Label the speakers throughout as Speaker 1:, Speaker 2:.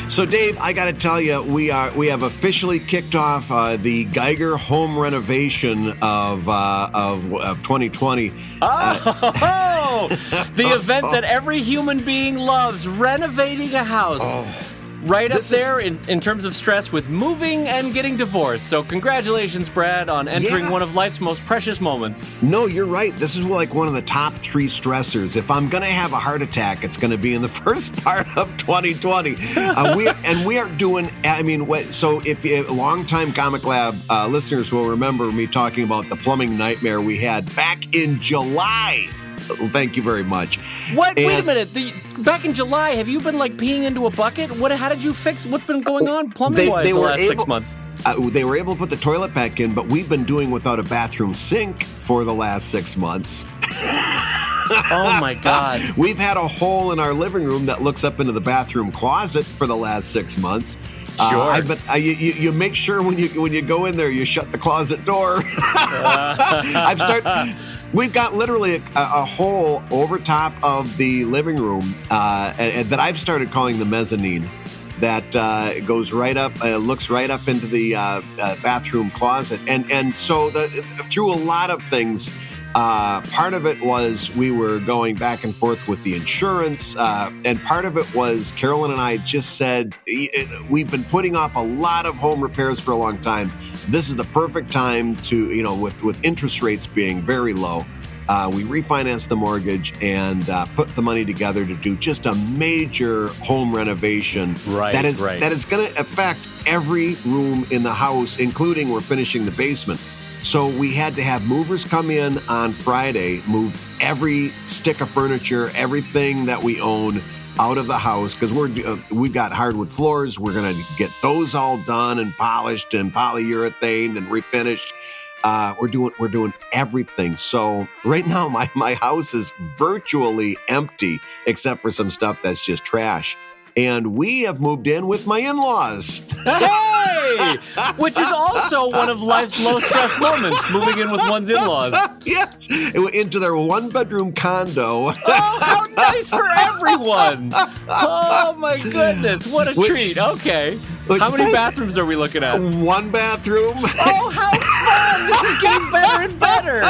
Speaker 1: So, Dave, I got to tell you, we have officially kicked off the Geiger home renovation of 2020.
Speaker 2: The event that every human being loves, renovating a house. Right up there in terms of stress with moving and getting divorced. So congratulations, Brad, on entering one of life's most precious moments.
Speaker 1: No, you're right. This is like one of the top 3 stressors. If I'm going to have a heart attack, it's going to be in the first part of 2020. We are doing, so if longtime ComicLab listeners will remember me talking about the plumbing nightmare we had back in July. Thank you very much.
Speaker 2: What? Wait a minute. Back in July, have you been peeing into a bucket? How did you fix? What's been going on plumbing-wise the last 6 months?
Speaker 1: They were able to put the toilet back in, but we've been doing without a bathroom sink for the last 6 months.
Speaker 2: Oh my God.
Speaker 1: We've had a hole in our living room that looks up into the bathroom closet for the last 6 months.
Speaker 2: Sure.
Speaker 1: You make sure when you go in there, you shut the closet door. We've got literally a hole over top of the living room and that I've started calling the mezzanine. That goes right up, looks right up into the bathroom closet, and so through a lot of things. Part of it was we were going back and forth with the insurance, and part of it was Carolyn and I just said, we've been putting off a lot of home repairs for a long time. This is the perfect time to, with interest rates being very low, we refinanced the mortgage and put the money together to do just a major home renovation that is going to affect every room in the house, including we're finishing the basement. So we had to have movers come in on Friday, move every stick of furniture, everything that we own out of the house, because we've got hardwood floors. We're going to get those all done and polished and polyurethane and refinished. We're doing everything. So right now my house is virtually empty except for some stuff that's just trash. And we have moved in with my in-laws.
Speaker 2: Hey! Which is also one of life's low-stress moments, moving in with one's in-laws.
Speaker 1: Yes, into their one-bedroom condo.
Speaker 2: Oh, how nice for everyone! Oh, my goodness, what a treat. Okay. How many bathrooms are we looking at?
Speaker 1: 1 bathroom.
Speaker 2: Oh, how fun! This is getting better and better.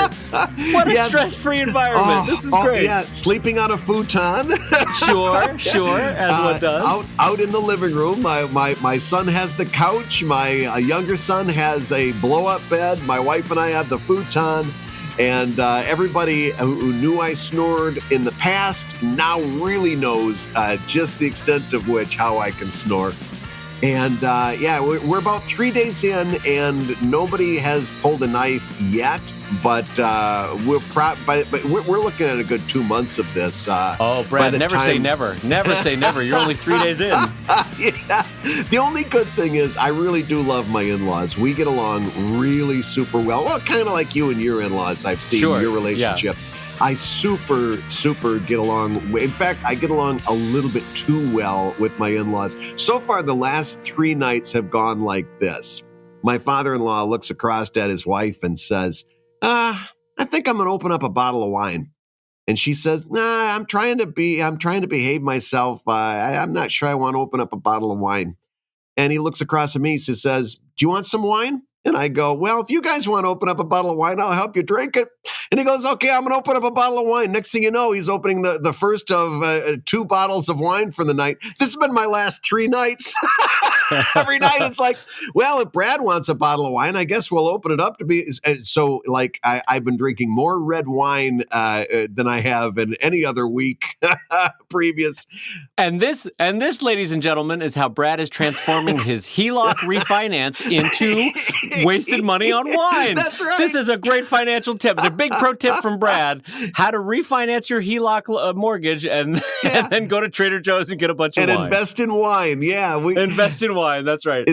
Speaker 2: What a stress-free environment. This is great.
Speaker 1: Yeah, sleeping on a futon.
Speaker 2: Sure, as one does.
Speaker 1: Out in the living room, my son has the couch. My younger son has a blow-up bed. My wife and I have the futon. And everybody who knew I snored in the past now really knows just the extent of which how I can snore. And we're about 3 days in, and nobody has pulled a knife yet. But we're looking at a good 2 months of this.
Speaker 2: Brad, say never. Never say never. You're only 3 days in.
Speaker 1: Yeah. The only good thing is I really do love my in-laws. We get along really super well. Well, kind of like you and your in-laws. I've seen your relationship. Yeah. I super get along. In fact, I get along a little bit too well with my in-laws. So far, the last 3 nights have gone like this. My father-in-law looks across at his wife and says, I think I'm going to open up a bottle of wine. And she says, I'm trying to behave myself. I'm not sure I want to open up a bottle of wine. And he looks across at me. He says, do you want some wine? And I go, well, if you guys want to open up a bottle of wine, I'll help you drink it. And he goes, okay, I'm going to open up a bottle of wine. Next thing you know, he's opening the first of 2 bottles of wine for the night. This has been my last 3 nights. Every night it's like, well, if Brad wants a bottle of wine, I guess we'll open it up to be. So like I've been drinking more red wine than I have in any other week previous.
Speaker 2: And this, ladies and gentlemen, is how Brad is transforming his HELOC refinance into wasted money on wine.
Speaker 1: That's right.
Speaker 2: This is a great financial tip. It's a big pro tip from Brad: how to refinance your HELOC mortgage and then go to Trader Joe's and get a bunch of wine.
Speaker 1: And invest in wine. Yeah.
Speaker 2: Invest in wine. That's right.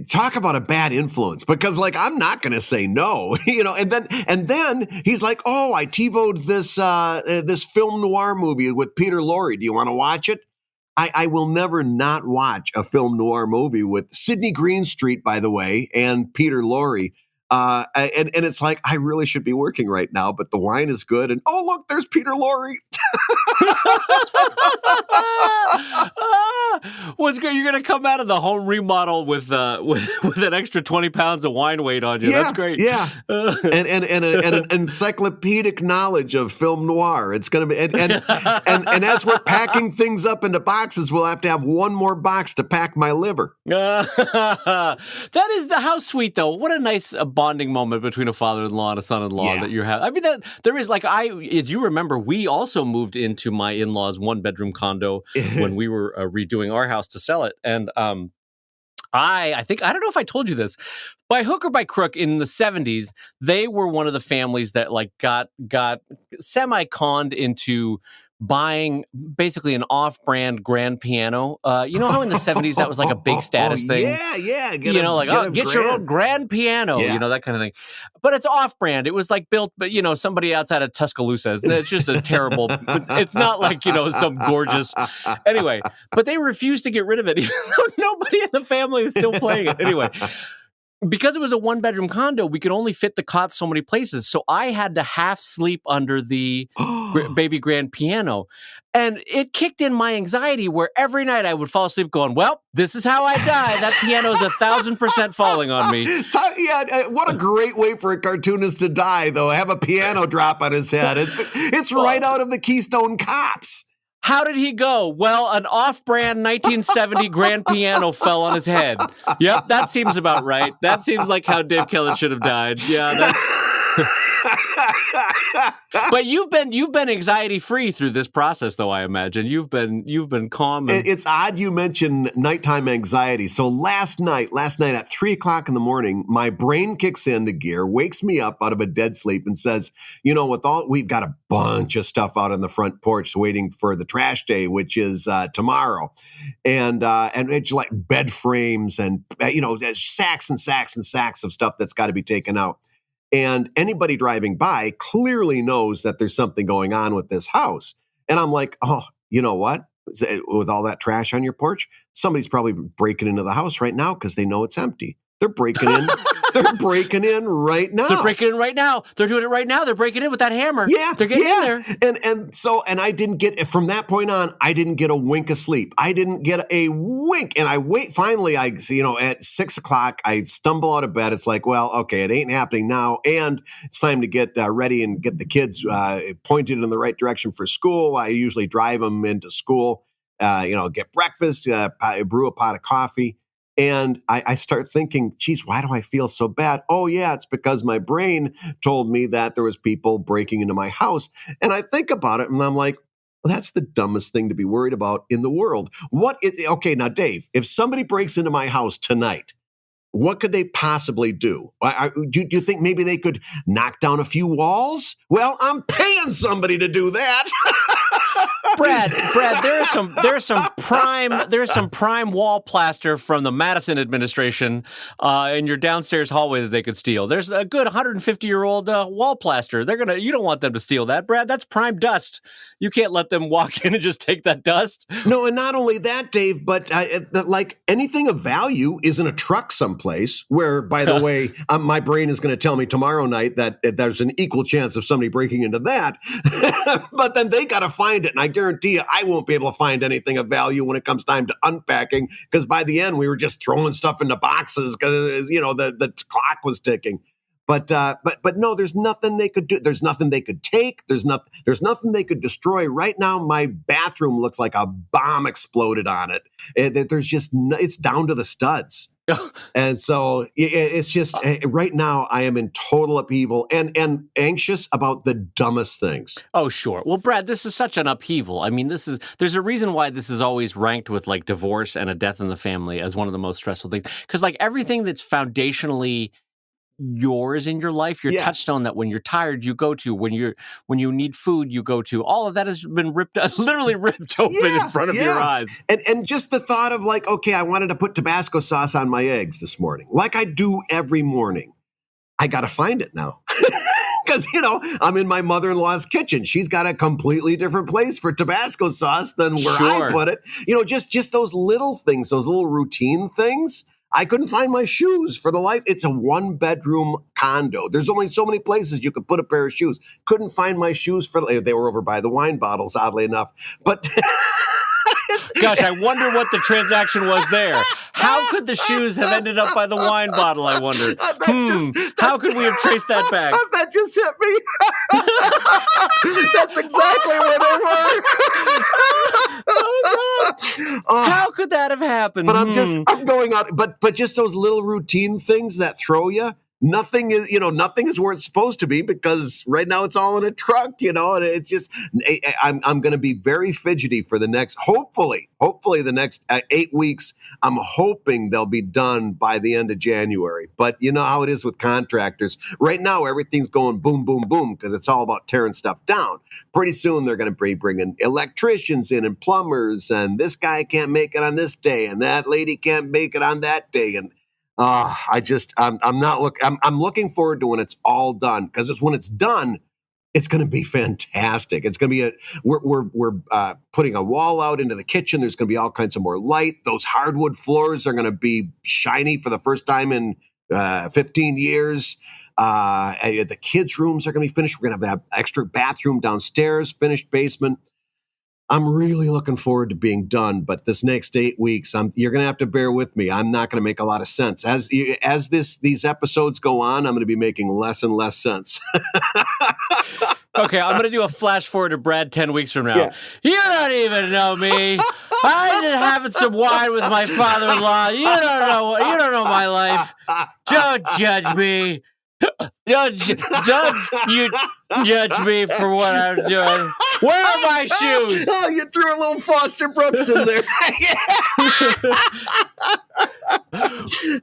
Speaker 1: Talk about a bad influence, because like I'm not going to say no, and then he's like, oh, I TiVo'd this film noir movie with Peter Lorre. Do you want to watch it? I will never not watch a film noir movie with Sidney Greenstreet, by the way, and Peter Lorre. And it's like, I really should be working right now, but the wine is good. And oh, look, there's Peter Lorre.
Speaker 2: What's good? You're going to come out of the home remodel with an extra 20 pounds of wine weight on you.
Speaker 1: Yeah,
Speaker 2: That's great.
Speaker 1: Yeah. and an encyclopedic knowledge of film noir. It's going to be, and as we're packing things up into boxes, we'll have to have one more box to pack my liver.
Speaker 2: That is how sweet, though. What a nice bonding moment between a father-in-law and a son-in-law that you have. I mean, there is, like, as you remember, we also moved into my in-laws' one-bedroom condo when we were redoing our house to sell it. And I think, I don't know if I told you this, by hook or by crook, in the 70s, they were one of the families that like got semi-conned into buying basically an off-brand grand piano. You know how in the 70s that was like a big status thing?
Speaker 1: Yeah.
Speaker 2: Get your own grand piano, that kind of thing. But it's off-brand. It was like built, but somebody outside of Tuscaloosa. It's just a terrible, it's not like, some gorgeous, anyway. But they refused to get rid of it, even though nobody in the family is still playing it. Anyway. Because it was a one-bedroom condo, we could only fit the cot so many places. So I had to half sleep under the baby grand piano. And it kicked in my anxiety where every night I would fall asleep going, well, this is how I die. That piano is 1,000% falling on me.
Speaker 1: Yeah, what a great way for a cartoonist to die, though. Have a piano drop on his head. It's right out of the Keystone Cops.
Speaker 2: How did he go? Well, an off-brand 1970 grand piano fell on his head. Yep, that seems about right. That seems like how Dave Kellett should have died. Yeah, that's... But you've been anxiety-free through this process, though, I imagine. You've been calm.
Speaker 1: It's odd you mention nighttime anxiety. So last night at 3 o'clock in the morning, my brain kicks into gear, wakes me up out of a dead sleep and says, we've got a bunch of stuff out on the front porch waiting for the trash day, which is tomorrow. And it's like bed frames and, there's sacks and sacks and sacks of stuff that's got to be taken out. And anybody driving by clearly knows that there's something going on with this house. And I'm like, oh, you know what? With all that trash on your porch, somebody's probably breaking into the house right now because they know it's empty. They're breaking in. They're breaking in right now.
Speaker 2: They're breaking in right now. They're doing it right now. They're breaking in with that hammer. Yeah, they're getting in there.
Speaker 1: And I didn't get, from that point on, I didn't get a wink of sleep. I didn't get a wink. And I wait. Finally, at 6 o'clock, I stumble out of bed. It's like, well, okay, it ain't happening now, and it's time to get ready and get the kids pointed in the right direction for school. I usually drive them into school. Get breakfast, brew a pot of coffee. And I start thinking, geez, why do I feel so bad? Oh, yeah, it's because my brain told me that there was people breaking into my house. And I think about it and I'm like, well, that's the dumbest thing to be worried about in the world. Okay, now, Dave, if somebody breaks into my house tonight, what could they possibly do? Do you think maybe they could knock down a few walls? Well, I'm paying somebody to do that.
Speaker 2: Brad, there's some prime wall plaster from the Madison administration in your downstairs hallway that they could steal. There's a good 150-year-old wall plaster. You don't want them to steal that, Brad. That's prime dust. You can't let them walk in and just take that dust.
Speaker 1: No, and not only that, Dave, but like anything of value is in a truck someplace where, by the way, my brain is going to tell me tomorrow night that there's an equal chance of somebody breaking into that. But then they got to find it. And I guarantee you, I won't be able to find anything of value when it comes time to unpacking, because by the end we were just throwing stuff into boxes because the clock was ticking. But no, there's nothing they could do. There's nothing they could take. There's nothing they could destroy. Right now, my bathroom looks like a bomb exploded on it. It's down to the studs. And so it's just right now I am in total upheaval and anxious about the dumbest things.
Speaker 2: Oh, sure. Well, Brad, this is such an upheaval. I mean, there's a reason why this is always ranked with like divorce and a death in the family as one of the most stressful things. Because like everything that's foundationally yours in your life, your touchstone that when you're tired you go to, when you need food you go to, all of that has been literally ripped open in front of your eyes.
Speaker 1: And just the thought of like, okay, I wanted to put Tabasco sauce on my eggs this morning, like I do every morning. I got to find it now. Because, I'm in my mother-in-law's kitchen. She's got a completely different place for Tabasco sauce than where I put it. Just those little things, those little routine things. I couldn't find my shoes for the life. It's a 1-bedroom condo. There's only so many places you could put a pair of shoes. Couldn't find my shoes they were over by the wine bottles, oddly enough. But
Speaker 2: gosh, I wonder what the transaction was there. How could the shoes have ended up by the wine bottle, I wonder? How could we have traced that back?
Speaker 1: That just hit me. That's exactly where they were.
Speaker 2: Oh, God. How could that have happened?
Speaker 1: But I'm going on. But just those little routine things that throw you. Nothing is where it's supposed to be because right now it's all in a truck, and it's just, I'm going to be very fidgety for the next, hopefully the next 8 weeks. I'm hoping they'll be done by the end of January. But you know how it is with contractors. Right now, everything's going boom, boom, boom because it's all about tearing stuff down. Pretty soon, they're going to be bringing electricians in and plumbers, and this guy can't make it on this day, and that lady can't make it on that day, and I'm looking forward to when it's all done because when it's done, it's going to be fantastic. It's going to be we're putting a wall out into the kitchen. There's going to be all kinds of more light. Those hardwood floors are going to be shiny for the first time in 15 years. The kids' rooms are going to be finished. We're going to have that extra bathroom downstairs, finished basement. I'm really looking forward to being done, but this next 8 weeks, you're going to have to bear with me. I'm not going to make a lot of sense. As these episodes go on, I'm going to be making less and less sense.
Speaker 2: Okay, I'm going to do a flash forward to Brad 10 weeks from now. Yeah. You don't even know me. I been having some wine with my father-in-law. You don't know my life. Don't judge me. Don't you judge me for what I'm doing. Where are my shoes?
Speaker 1: Oh, you threw a little Foster Brooks in there.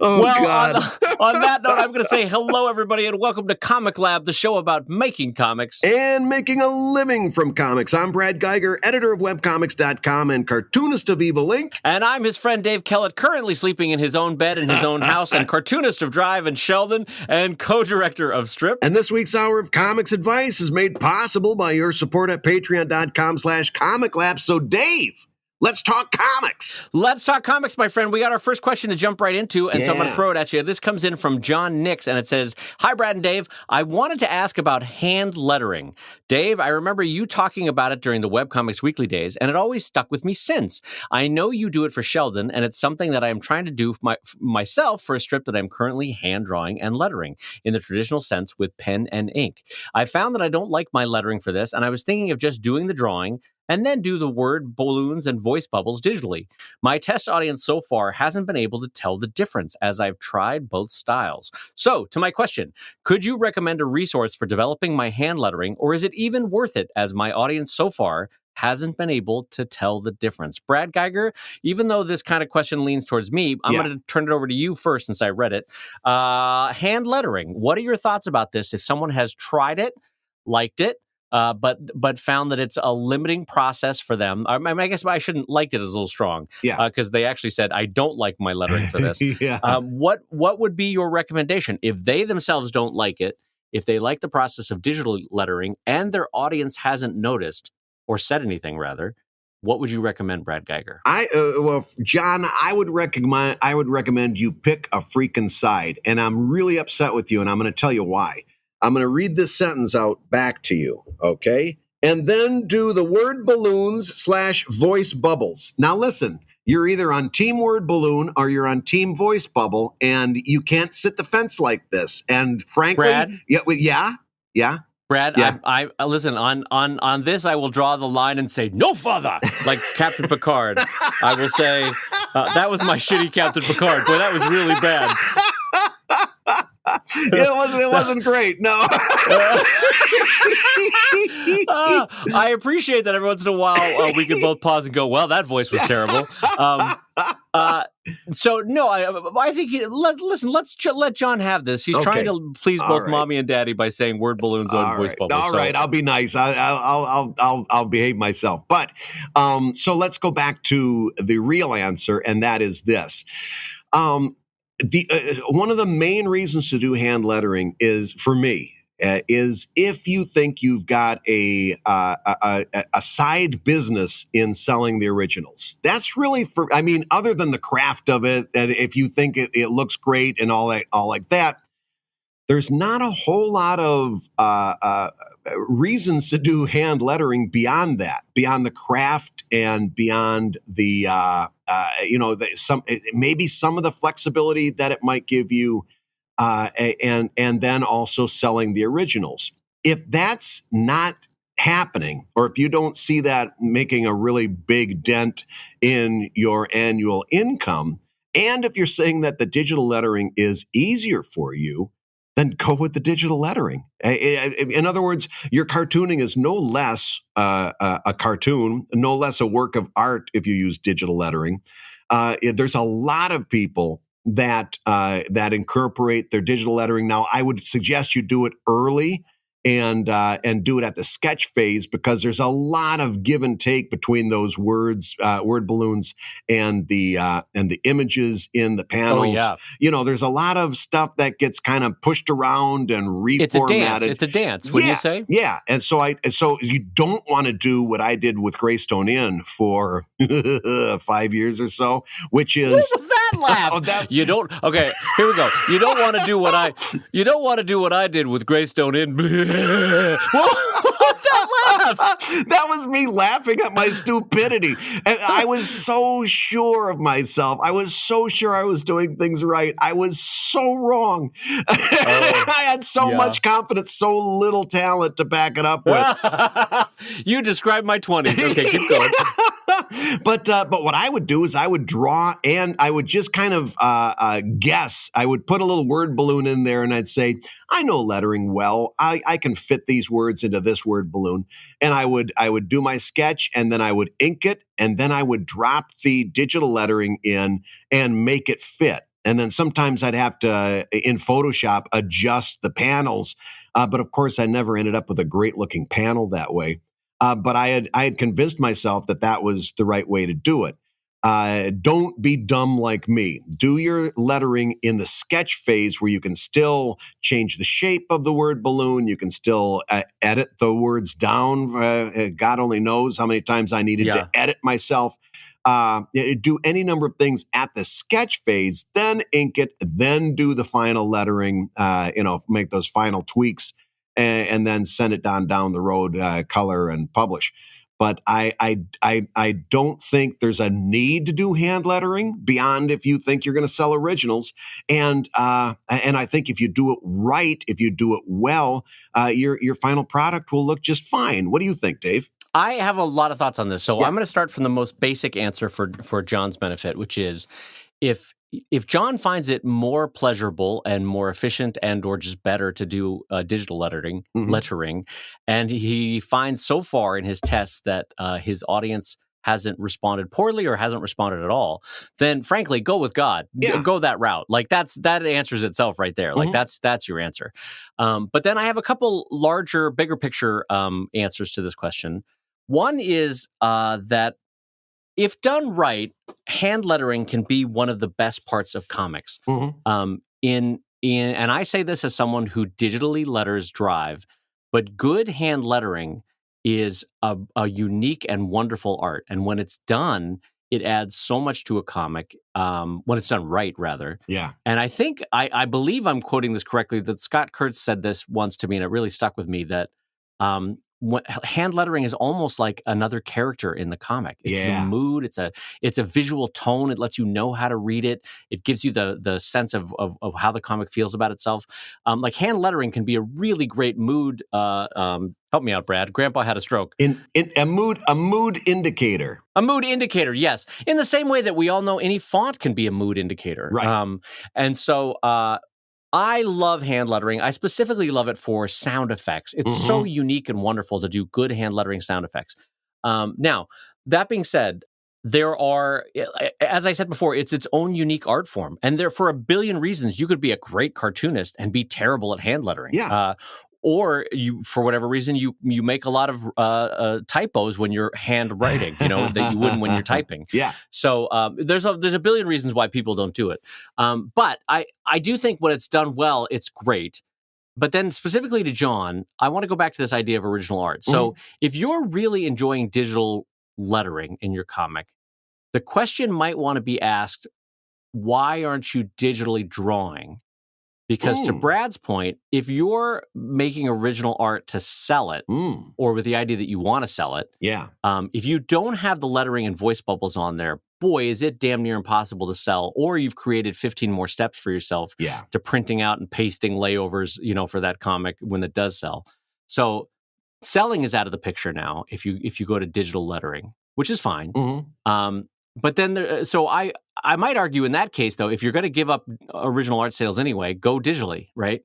Speaker 2: God. On that note, I'm going to say hello, everybody, and welcome to ComicLab, the show about making comics.
Speaker 1: And making a living from comics. I'm Brad Geiger, editor of webcomics.com and cartoonist of Evil Inc.
Speaker 2: And I'm his friend Dave Kellett, currently sleeping in his own bed in his own house, and cartoonist of Drive and Sheldon, and co-director of Strip.
Speaker 1: And this week's Hour of Comics Advice is made possible by your support at patreon.com/ComicLab. So, Dave, let's talk comics.
Speaker 2: Let's talk comics, my friend. We got our first question to jump right into, and so I'm going to throw it at you. This comes in from John Nix, and it says, "Hi, Brad and Dave. I wanted to ask about hand lettering. Dave, I remember you talking about it during the Webcomics Weekly days, and it always stuck with me since. I know you do it for Sheldon, and it's something that I am trying to do myself for a strip that I'm currently hand drawing and lettering in the traditional sense with pen and ink. I found that I don't like my lettering for this, and I was thinking of just doing the drawing and then do the word balloons and voice bubbles digitally. My test audience so far hasn't been able to tell the difference as I've tried both styles. So, to my question, could you recommend a resource for developing my hand lettering, or is it even worth it as my audience so far hasn't been able to tell the difference?" Brad Geiger, even though this kind of question leans towards me, I'm going to turn it over to you first since I read it. Hand lettering, what are your thoughts about this? If someone has tried it, liked it, but found that it's a limiting process for them. I guess I shouldn't liked it as a little strong. Because they actually said, I don't like my lettering for this. What would be your recommendation? If they themselves don't like it, if they like the process of digital lettering and their audience hasn't noticed or said anything rather, what would you recommend, Brad Geiger?
Speaker 1: John, I would recommend you pick a freaking side. And I'm really upset with you, and I'm going to tell you why. I'm going to read this sentence out back to you, okay? And then do the word balloons/voice bubbles. Now listen, you're either on team word balloon or you're on team voice bubble, and you can't sit the fence like this. And frankly,
Speaker 2: Brad?
Speaker 1: Brad,
Speaker 2: I listen, on this, I will draw the line and say, no father, like Captain Picard. I will say, that was my shitty Captain Picard. Boy, that was really bad.
Speaker 1: It wasn't great. No.
Speaker 2: I appreciate that every once in a while we can both pause and go, well, that voice was terrible. So no, I think let's let John have this. He's trying to please both mommy and daddy by saying word balloons and voice bubbles.
Speaker 1: All right, I'll be nice. I'll behave myself. But so let's go back to the real answer, and that is this. One of the main reasons to do hand lettering is, for me, is if you think you've got a side business in selling the originals. That's really other than the craft of it, that if you think it looks great and all like that, there's not a whole lot of reasons to do hand lettering beyond that, beyond the craft and beyond the maybe some of the flexibility that it might give you, and then also selling the originals. If that's not happening, or if you don't see that making a really big dent in your annual income, and if you're saying that the digital lettering is easier for you, then go with the digital lettering. In other words, your cartooning is no less a cartoon, no less a work of art if you use digital lettering. There's a lot of people that incorporate their digital lettering. Now, I would suggest you do it early and do it at the sketch phase, because there's a lot of give and take between those word balloons and the images in the panels.
Speaker 2: Oh, yeah.
Speaker 1: There's a lot of stuff that gets kind of pushed around and reformatted.
Speaker 2: It's a dance, wouldn't you say?
Speaker 1: Yeah. And so you don't want to do what I did with Greystone Inn for 5 years or so, which is...
Speaker 2: What was that laugh? You don't... Okay, here we go. You don't want to do what I did with Greystone Inn. What was that laugh?
Speaker 1: That was me laughing at my stupidity. And I was so sure of myself. I was so sure I was doing things right. I was so wrong. I had so much confidence, so little talent to back it up with.
Speaker 2: You described my 20s. Okay, keep going.
Speaker 1: But what I would do is I would draw, and I would just kind of guess. I would put a little word balloon in there, and I'd say, I know lettering well. I can fit these words into this word balloon. And I would do my sketch, and then I would ink it, and then I would drop the digital lettering in and make it fit. And then sometimes I'd have to, in Photoshop, adjust the panels. But of course, I never ended up with a great looking panel that way. But I had convinced myself that was the right way to do it. Don't be dumb like me. Do your lettering in the sketch phase, where you can still change the shape of the word balloon. You can still edit the words down. God only knows how many times I needed to edit myself. Do any number of things at the sketch phase, then ink it, then do the final lettering, make those final tweaks, and then send it down the road, color and publish. But I don't think there's a need to do hand lettering beyond if you think you're going to sell originals. And I think if you do it right, if you do it well, your final product will look just fine. What do you think, Dave?
Speaker 2: I have a lot of thoughts on this. So I'm going to start from the most basic answer for John's benefit, which is if John finds it more pleasurable and more efficient and or just better to do digital lettering, and he finds so far in his tests that his audience hasn't responded poorly or hasn't responded at all, then frankly, go with God. Go that route. Like that answers itself right there. Like that's your answer. But then I have a couple larger, bigger picture answers to this question. One is that if done right, hand lettering can be one of the best parts of comics. And I say this as someone who digitally letters Drive, but good hand lettering is a unique and wonderful art. And when it's done, it adds so much to a comic, when it's done right, rather.
Speaker 1: Yeah.
Speaker 2: And I think, I believe I'm quoting this correctly, that Scott Kurtz said this once to me, and it really stuck with me, that hand lettering is almost like another character in the comic. It's the mood. It's a visual tone. It lets you know how to read it. It gives you the sense of how the comic feels about itself. Like hand lettering can be a really great mood. Help me out, Brad. Grandpa had a stroke.
Speaker 1: In a mood indicator.
Speaker 2: A mood indicator, yes. In the same way that we all know any font can be a mood indicator.
Speaker 1: Right.
Speaker 2: And so I love hand lettering. I specifically love it for sound effects. It's so unique and wonderful to do good hand lettering sound effects. Now, that being said, there are, as I said before, it's its own unique art form. And there, for a billion reasons, you could be a great cartoonist and be terrible at hand lettering.
Speaker 1: Yeah.
Speaker 2: Or you, for whatever reason, you make a lot of typos when you're handwriting, that you wouldn't when you're typing.
Speaker 1: Yeah.
Speaker 2: So there's a billion reasons why people don't do it. But I do think when it's done well, it's great. But then specifically to John, I want to go back to this idea of original art. So if you're really enjoying digital lettering in your comic, the question might want to be asked, why aren't you digitally drawing? Because to Brad's point, if you're making original art to sell it, or with the idea that you want to sell it, if you don't have the lettering and voice bubbles on there, boy, is it damn near impossible to sell. Or you've created 15 more steps for yourself to printing out and pasting layovers, for that comic when it does sell. So selling is out of the picture now if you go to digital lettering, which is fine. But then, so I might argue in that case, though, if you're going to give up original art sales anyway, go digitally, right?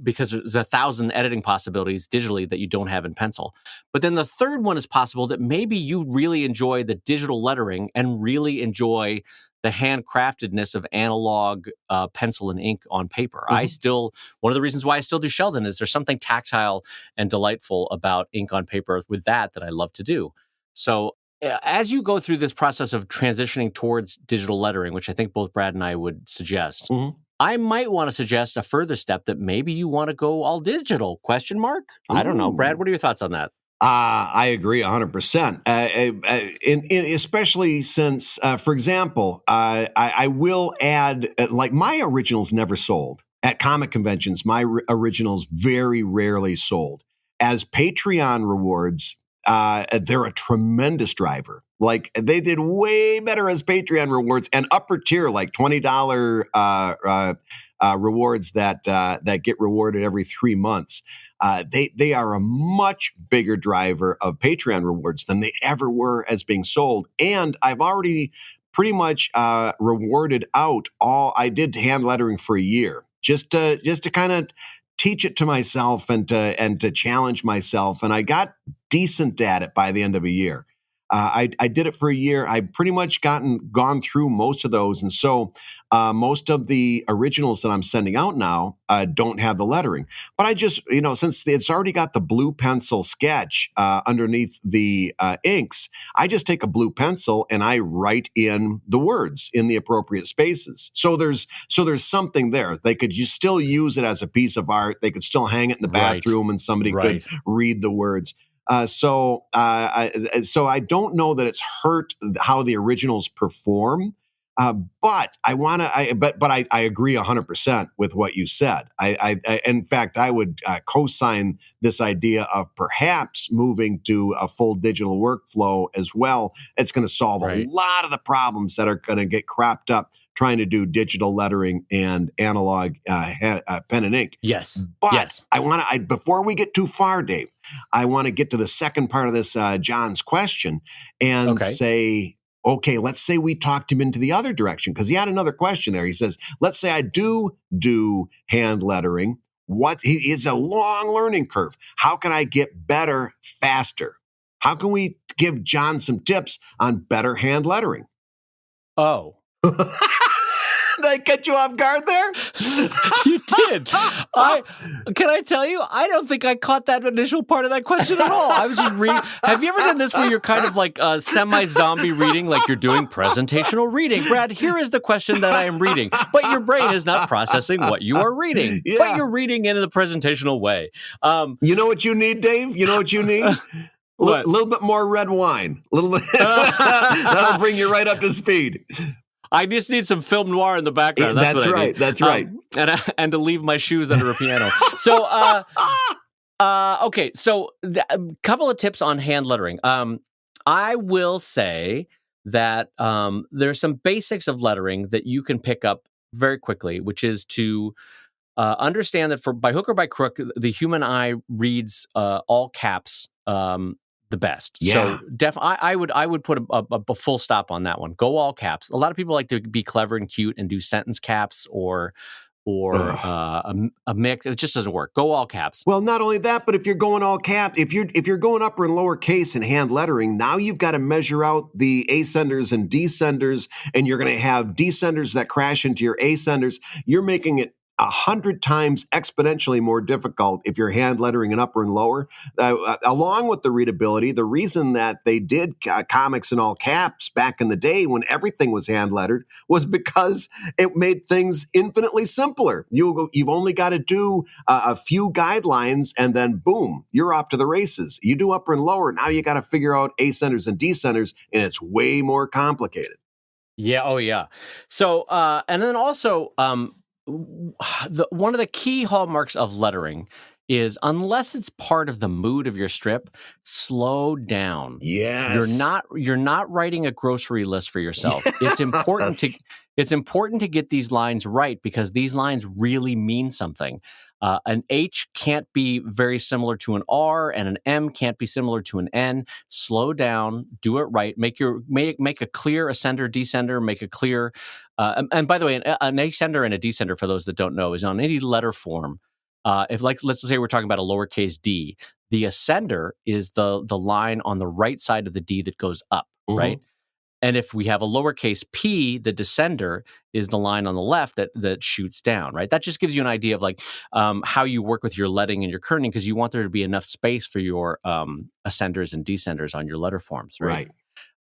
Speaker 2: Because there's 1,000 editing possibilities digitally that you don't have in pencil. But then the third one is possible that maybe you really enjoy the digital lettering and really enjoy the handcraftedness of analog pencil and ink on paper. One of the reasons why I still do Sheldon is there's something tactile and delightful about ink on paper with that I love to do. So as you go through this process of transitioning towards digital lettering, which I think both Brad and I would suggest, I might want to suggest a further step that maybe you want to go all digital, ? I don't know. Brad, what are your thoughts on that?
Speaker 1: I agree 100%. Especially since, for example, I will add, like my originals never sold. At comic conventions, my originals very rarely sold. As Patreon rewards, they're a tremendous driver. Like they did way better as Patreon rewards and upper tier, like $20 rewards that get rewarded every 3 months. They are a much bigger driver of Patreon rewards than they ever were as being sold. And I've already pretty much rewarded out I did hand lettering for a year just to kind of teach it to myself and to challenge myself. And I got decent at it by the end of a year. I did it for a year. I pretty much gone through most of those. And so most of the originals that I'm sending out now don't have the lettering. But I just, since it's already got the blue pencil sketch underneath the inks, I just take a blue pencil and I write in the words in the appropriate spaces. So there's something there. They could still use it as a piece of art. They could still hang it in the bathroom and somebody could read the words. So I don't know that it's hurt how the originals perform, but I agree 100% with what you said. In fact, I would co-sign this idea of perhaps moving to a full digital workflow as well. It's going to solve a lot of the problems that are going to get cropped up trying to do digital lettering and analog pen and ink.
Speaker 2: Yes.
Speaker 1: But before we get too far, Dave, I want to get to the second part of this, John's question, and say, okay, let's say we talked him into the other direction, because he had another question there. He says, let's say I do hand lettering. It's a long learning curve. How can I get better faster? How can we give John some tips on better hand lettering?
Speaker 2: Oh.
Speaker 1: Did I catch you off guard there?
Speaker 2: You did. Can I tell you? I don't think I caught that initial part of that question at all. I was just reading. Have you ever done this where you're kind of like semi-zombie reading, like you're doing presentational reading? Brad, here is the question that I am reading, but your brain is not processing what you are reading, but you're reading in the presentational way.
Speaker 1: You know what you need, Dave? You know what you need? A little bit more red wine. That'll bring you right up to speed.
Speaker 2: I just need some film noir in the background.
Speaker 1: That's right. That's right.
Speaker 2: And to leave my shoes under a piano. So, okay. So, a couple of tips on hand lettering. I will say that there's some basics of lettering that you can pick up very quickly, which is to understand that by hook or by crook, the human eye reads all caps the best.
Speaker 1: Yeah.
Speaker 2: So I would put a full stop on that one. Go all caps. A lot of people like to be clever and cute and do sentence caps or a mix. It just doesn't work. Go all caps.
Speaker 1: Well, not only that, but if you're going all cap, if you're going upper and lower case in hand lettering, now you've got to measure out the ascenders and descenders, and you're going to have descenders that crash into your ascenders. You're making it 100 times exponentially more difficult if you're hand lettering in upper and lower. Along with the readability, the reason that they did comics in all caps back in the day when everything was hand lettered was because it made things infinitely simpler. You've only got to do a few guidelines and then boom, you're off to the races. You do upper and lower, now you got to figure out A centers and D centers, and it's way more complicated.
Speaker 2: Yeah. Oh, yeah. So, and then also, one of the key hallmarks of lettering is unless it's part of the mood of your strip, slow down.
Speaker 1: Yes.
Speaker 2: You're not writing a grocery list for yourself. It's important to get these lines right because these lines really mean something. An H can't be very similar to an R, and an M can't be similar to an N. Slow down, do it right. Make a clear ascender, descender. Make a clear. And by the way, an ascender and a descender, for those that don't know, is on any letter form. If let's say we're talking about a lowercase d, the ascender is the line on the right side of the D that goes up, right? And if we have a lowercase p, the descender is the line on the left that shoots down, right? That just gives you an idea of like how you work with your letting and your kerning because you want there to be enough space for your ascenders and descenders on your letter forms, right?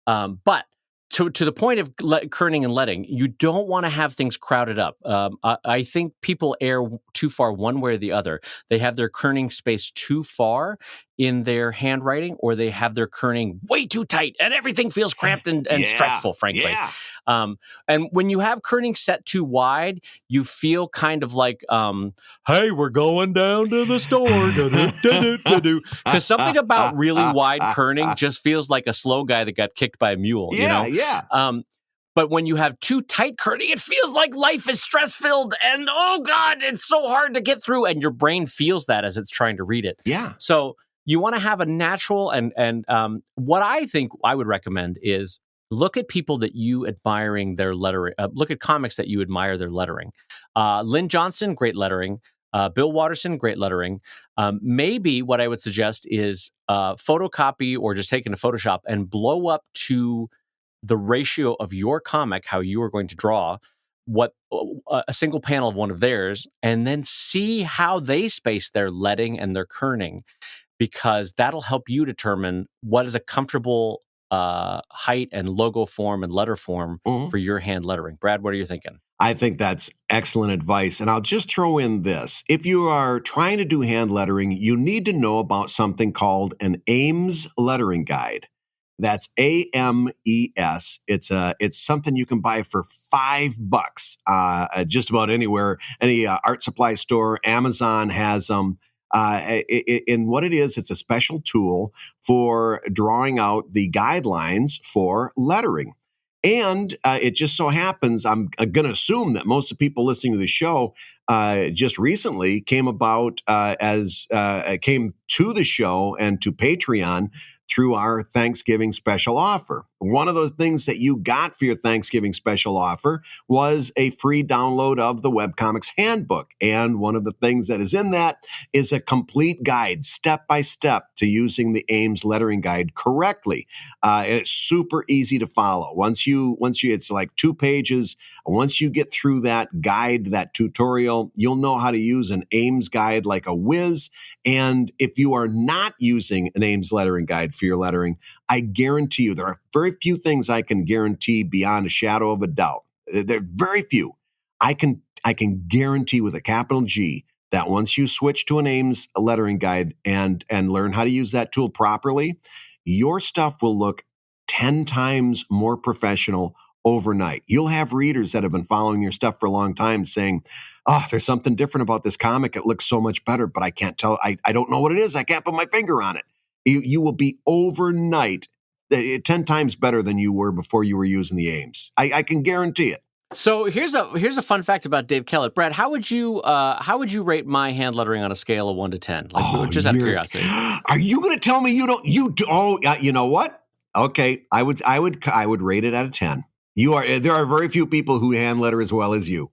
Speaker 2: But to the point of kerning and letting, you don't want to have things crowded up. I think people err too far one way or the other. They have their kerning space too far in their handwriting, or they have their kerning way too tight, and everything feels cramped and stressful, frankly. Yeah. And when you have kerning set too wide, you feel kind of like, hey, we're going down to the store. Because something about really wide kerning just feels like a slow guy that got kicked by a mule, you know?
Speaker 1: Yeah.
Speaker 2: But when you have too tight kerning, it feels like life is stress-filled and, oh, God, it's so hard to get through. And your brain feels that as it's trying to read it.
Speaker 1: Yeah.
Speaker 2: So you want to have a natural and what I think I would recommend is look at people that you admiring their lettering. Look at comics that you admire their lettering. Lynn Johnson, great lettering. Bill Watterson, great lettering. Maybe what I would suggest is photocopy or just take into Photoshop and blow up to the ratio of your comic, how you are going to draw what a single panel of one of theirs, and then see how they space their letting and their kerning, because that'll help you determine what is a comfortable height and logo form and letter form for your hand lettering. Brad, what are you thinking?
Speaker 1: I think that's excellent advice. And I'll just throw in this. If you are trying to do hand lettering, you need to know about something called an Ames lettering guide. That's AMES. It's something you can buy for $5 just about anywhere. Any art supply store, Amazon has them. And what it is, it's a special tool for drawing out the guidelines for lettering. And it just so happens, I'm going to assume that most of the people listening to the show just recently came to the show and to Patreon through our Thanksgiving special offer. One of the things that you got for your Thanksgiving special offer was a free download of the Webcomics Handbook. And one of the things that is in that is a complete guide, step by step, to using the Ames lettering guide correctly. And it's super easy to follow. Once you, it's like 2 pages. Once you get through that guide, that tutorial, you'll know how to use an Ames guide like a whiz. And if you are not using an Ames lettering guide for your lettering, I guarantee you there are very few things I can guarantee beyond a shadow of a doubt. There are very few. I can guarantee with a capital G that once you switch to an Ames lettering guide and learn how to use that tool properly, your stuff will look 10 times more professional overnight. You'll have readers that have been following your stuff for a long time saying, oh, there's something different about this comic. It looks so much better, but I can't tell. I don't know what it is. I can't put my finger on it. You will be overnight 10 times better than you were before you were using the Ames. I can guarantee it.
Speaker 2: So here's a fun fact about Dave Kellett. Brad, how would you rate my hand lettering on a scale of 1 to 10? Just out of curiosity.
Speaker 1: Are you going to tell me you don't? You know what? Okay, I would rate it out of 10. There are very few people who hand letter as well as you.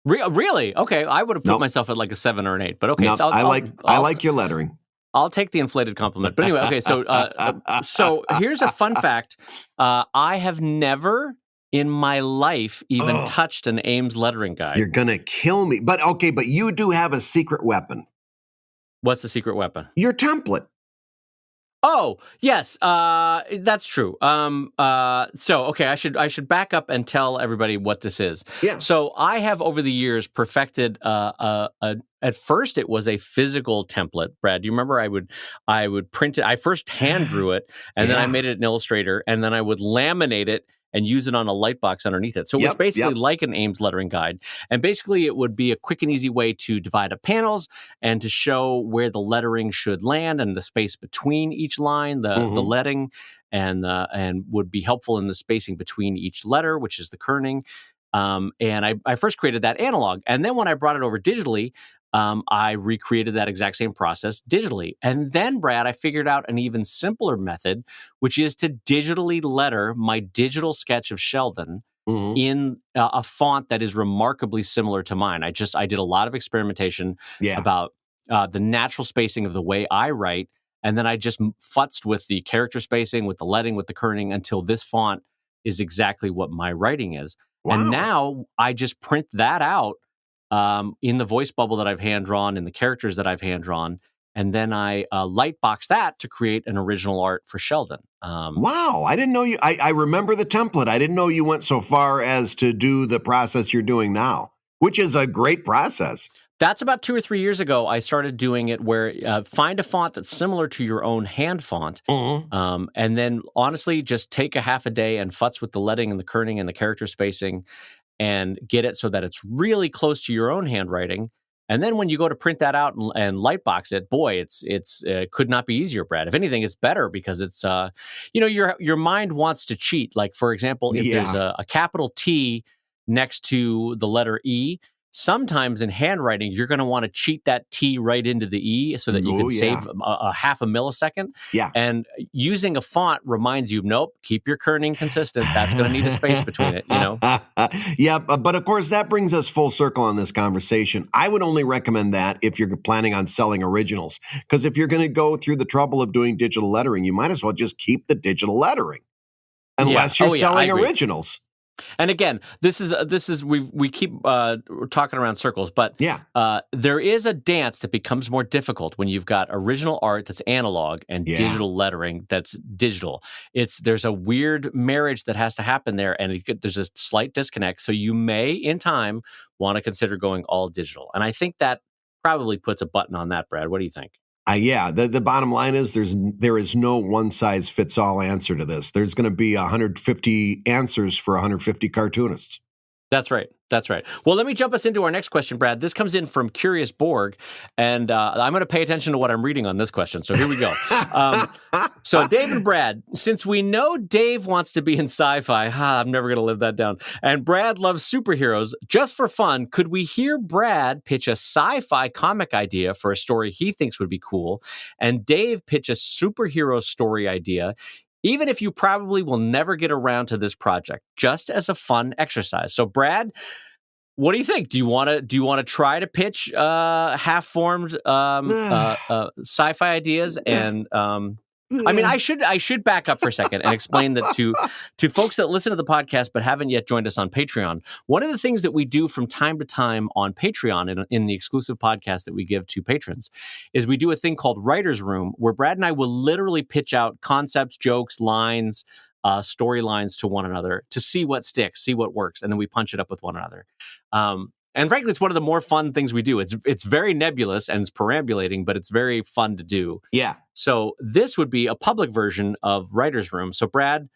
Speaker 2: Really? Okay, I would have put myself at like a 7 or an 8. But okay,
Speaker 1: so I like your lettering.
Speaker 2: I'll take the inflated compliment. But anyway, okay, so here's a fun fact. I have never in my life even touched an Ames lettering guide.
Speaker 1: You're going to kill me. But okay, but you do have a secret weapon.
Speaker 2: What's the secret weapon?
Speaker 1: Your template.
Speaker 2: Oh, yes, that's true. Okay, I should back up and tell everybody what this is.
Speaker 1: Yeah.
Speaker 2: So I have over the years perfected at first it was a physical template. Brad, do you remember I would print it. I first hand drew it, and then I made it in Illustrator, and then I would laminate it and use it on a light box underneath it. So it was basically like an Ames lettering guide. And basically it would be a quick and easy way to divide up panels and to show where the lettering should land and the space between each line, the leading, and would be helpful in the spacing between each letter, which is the kerning. And I first created that analog. And then when I brought it over digitally, I recreated that exact same process digitally. And then, Brad, I figured out an even simpler method, which is to digitally letter my digital sketch of Sheldon in a font that is remarkably similar to mine. I did a lot of experimentation about the natural spacing of the way I write. And then I just futzed with the character spacing, with the leading, with the kerning until this font is exactly what my writing is. Wow. And now I just print that out in the voice bubble that I've hand drawn, in the characters that I've hand drawn, and then I lightbox that to create an original art for Sheldon.
Speaker 1: Wow, I didn't know you. I remember the template. I didn't know you went so far as to do the process you're doing now, which is a great process.
Speaker 2: That's about 2 or 3 years ago. I started doing it where find a font that's similar to your own hand font, and then honestly, just take a half a day and futz with the leading and the kerning and the character spacing, and get it so that it's really close to your own handwriting. And then when you go to print that out and lightbox it, boy, it's could not be easier, Brad. If anything, it's better because it's your mind wants to cheat. Like, for example, if there's a capital T next to the letter E, sometimes in handwriting, you're going to want to cheat that T right into the E so that you can save a half a millisecond.
Speaker 1: Yeah.
Speaker 2: And using a font reminds you, nope, keep your kerning consistent. That's going to need a space between it,
Speaker 1: Yeah, but of course, that brings us full circle on this conversation. I would only recommend that if you're planning on selling originals. Because if you're going to go through the trouble of doing digital lettering, you might as well just keep the digital lettering. Unless you're selling originals.
Speaker 2: And again, this is we keep talking around circles, but there is a dance that becomes more difficult when you've got original art that's analog and digital lettering that's digital. There's a weird marriage that has to happen there, and there's a slight disconnect. So you may, in time, want to consider going all digital. And I think that probably puts a button on that, Brad. What do you think?
Speaker 1: The bottom line is there is no one size fits all answer to this. There's going to be 150 answers for 150 cartoonists.
Speaker 2: That's right. Well, let me jump us into our next question, Brad. This comes in from Curious Borg, and I'm going to pay attention to what I'm reading on this question. So here we go. So Dave and Brad, since we know Dave wants to be in sci-fi, I'm never going to live that down, and Brad loves superheroes, just for fun, could we hear Brad pitch a sci-fi comic idea for a story he thinks would be cool, and Dave pitch a superhero story idea, even if you probably will never get around to this project, just as a fun exercise? So, Brad, what do you think? Do you want to try to pitch half-formed sci-fi ideas? And I should back up for a second and explain that to folks that listen to the podcast but haven't yet joined us on Patreon. One of the things that we do from time to time on Patreon in the exclusive podcast that we give to patrons is we do a thing called Writer's Room, where Brad and I will literally pitch out concepts, jokes, lines, storylines to one another to see what sticks, see what works, and then we punch it up with one another. And frankly, it's one of the more fun things we do. It's very nebulous and it's perambulating, but it's very fun to do.
Speaker 1: Yeah.
Speaker 2: So this would be a public version of Writer's Room. So Brad,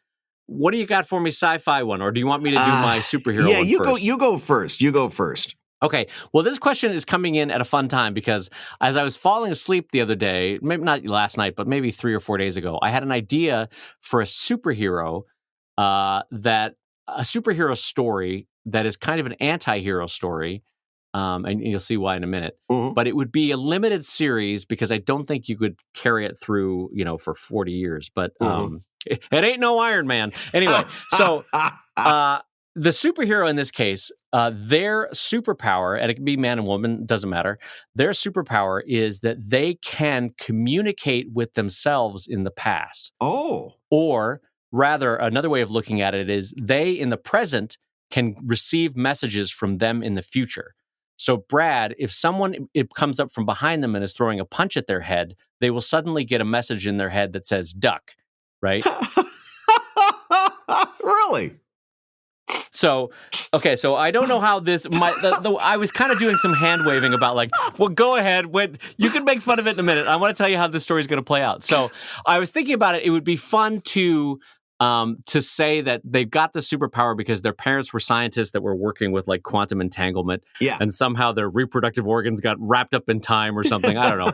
Speaker 2: what do you got for me, sci-fi one, or do you want me to do my superhero one first?
Speaker 1: You go first. You go first.
Speaker 2: Okay. Well, this question is coming in at a fun time because as I was falling asleep the other day, maybe not last night, but maybe 3 or 4 days ago, I had an idea for a superhero a superhero story that is kind of an anti-hero story, and you'll see why in a minute. But it would be a limited series because I don't think you could carry it through, for 40 years. But it ain't no Iron Man. Anyway, so the superhero in this case, their superpower, and it can be man and woman, doesn't matter, their superpower is that they can communicate with themselves in the past.
Speaker 1: Oh.
Speaker 2: Or Rather, another way of looking at it is they in the present can receive messages from them in the future. So, Brad, if someone it comes up from behind them and is throwing a punch at their head, they will suddenly get a message in their head that says duck, right?
Speaker 1: Really?
Speaker 2: So, okay, so I don't know how this. I was kind of doing some hand waving about like, well, go ahead. You can make fun of it in a minute. I want to tell you how this story is going to play out. So, I was thinking about it. It would be fun to say that they've got the superpower because their parents were scientists that were working with like quantum entanglement, and somehow their reproductive organs got wrapped up in time or something. I don't know.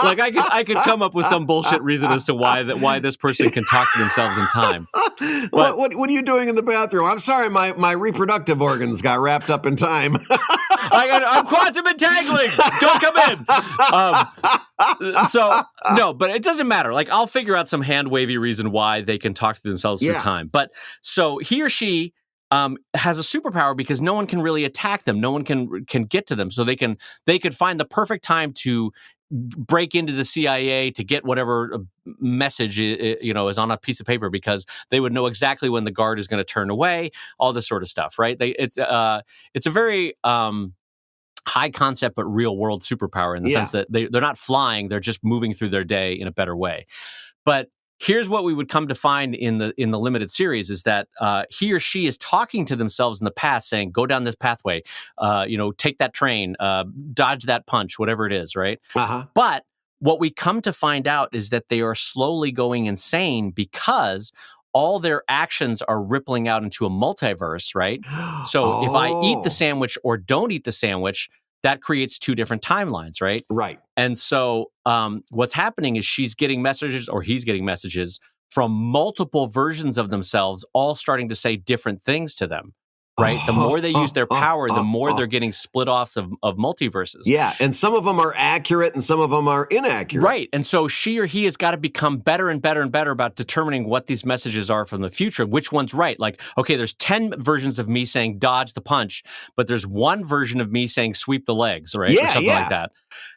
Speaker 2: Like I could come up with some bullshit reason as to why this person can talk to themselves in time. But,
Speaker 1: what are you doing in the bathroom? I'm sorry, my reproductive organs got wrapped up in time.
Speaker 2: I'm quantum entangling. Don't come in. So no, but it doesn't matter. Like I'll figure out some hand wavy reason why they can talk to themselves through time. But so he or she has a superpower because no one can really attack them. No one can get to them. So they could find the perfect time to break into the CIA to get whatever message is on a piece of paper because they would know exactly when the guard is going to turn away. All this sort of stuff, right? It's a very high concept but real world superpower in the sense that they're not flying; they're just moving through their day in a better way. But here's what we would come to find in the limited series is that he or she is talking to themselves in the past, saying, "Go down this pathway, take that train, dodge that punch, whatever it is." Right? But what we come to find out is that they are slowly going insane because all their actions are rippling out into a multiverse, right? So if I eat the sandwich or don't eat the sandwich, that creates two different timelines, right?
Speaker 1: Right.
Speaker 2: And so what's happening is she's getting messages or he's getting messages from multiple versions of themselves, all starting to say different things to them. Right. The more they use their power, the more they're getting split offs of multiverses.
Speaker 1: Yeah. And some of them are accurate and some of them are inaccurate.
Speaker 2: Right. And so she or he has got to become better and better and better about determining what these messages are from the future, which one's right. Like, okay, there's 10 versions of me saying dodge the punch, but there's one version of me saying sweep the legs, right?
Speaker 1: Yeah,
Speaker 2: or something like that.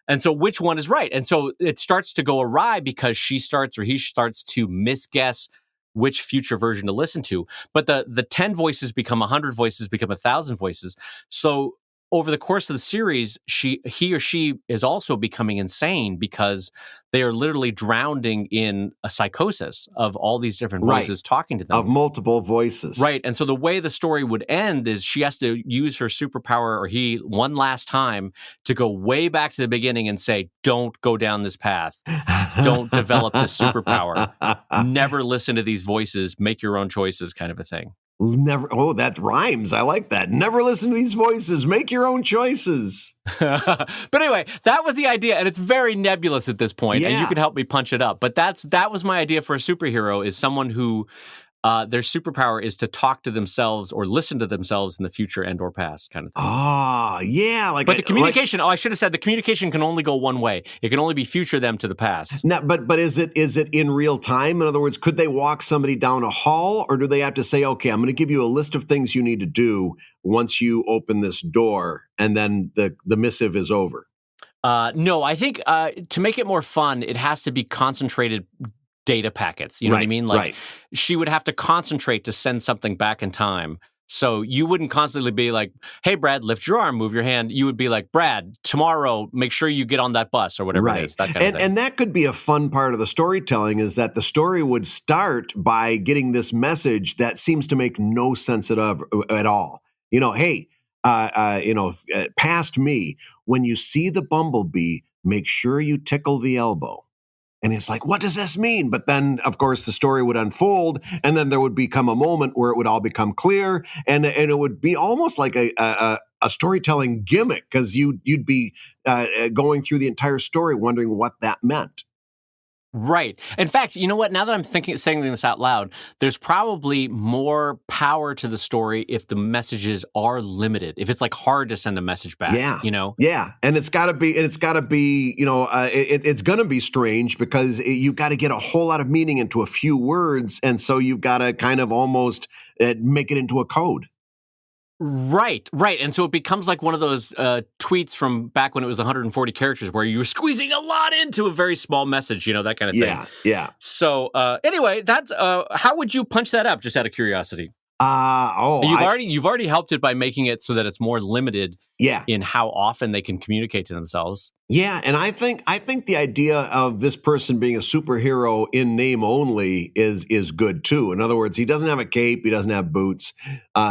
Speaker 2: And so which one is right? And so it starts to go awry because he starts to misguess which future version to listen to. But the 10 voices become 100 voices, become 1,000 voices. So over the course of the series, he or she is also becoming insane because they are literally drowning in a psychosis of all these different voices talking to them.
Speaker 1: Of multiple voices.
Speaker 2: Right. And so the way the story would end is she has to use her superpower, or he, one last time to go way back to the beginning and say, don't go down this path. Don't develop this superpower. Never listen to these voices. Make your own choices, kind of a thing.
Speaker 1: Never. Oh, that rhymes. I like that. Never listen to these voices. Make your own choices.
Speaker 2: But anyway, that was the idea, and it's very nebulous at this point, and you can help me punch it up. But that was my idea for a superhero, is someone who their superpower is to talk to themselves or listen to themselves in the future and or past, kind of thing.
Speaker 1: Oh, yeah.
Speaker 2: But the communication, I should have said the communication can only go one way. It can only be future them to the past.
Speaker 1: Now, but is it in real time? In other words, could they walk somebody down a hall, or do they have to say, okay, I'm going to give you a list of things you need to do once you open this door, and then the missive is over?
Speaker 2: No, I think to make it more fun, it has to be concentrated data packets. You know what I mean? Like she would have to concentrate to send something back in time. So you wouldn't constantly be like, hey, Brad, lift your arm, move your hand. You would be like, Brad, tomorrow, make sure you get on that bus or whatever it is. That kind of thing. And
Speaker 1: that could be a fun part of the storytelling, is that the story would start by getting this message that seems to make no sense at all. Hey, past me, when you see the bumblebee, make sure you tickle the elbow. And it's like, what does this mean? But then, of course, the story would unfold, and then there would become a moment where it would all become clear, and it would be almost like a storytelling gimmick, because you'd be going through the entire story wondering what that meant.
Speaker 2: Right. In fact, you know what? Now that I'm saying this out loud, there's probably more power to the story if the messages are limited. If it's like hard to send a message back.
Speaker 1: Yeah. Yeah. And it's got to be. It's going to be strange, because you've got to get a whole lot of meaning into a few words, and so you've got to kind of almost make it into a code.
Speaker 2: Right. And so it becomes like one of those tweets from back when it was 140 characters where you were squeezing a lot into a very small message, that kind of thing.
Speaker 1: Yeah.
Speaker 2: So anyway, that's how would you punch that up, just out of curiosity? You've already helped it by making it so that it's more limited in how often they can communicate to themselves.
Speaker 1: Yeah, and I think the idea of this person being a superhero in name only is good too. In other words, he doesn't have a cape, he doesn't have boots.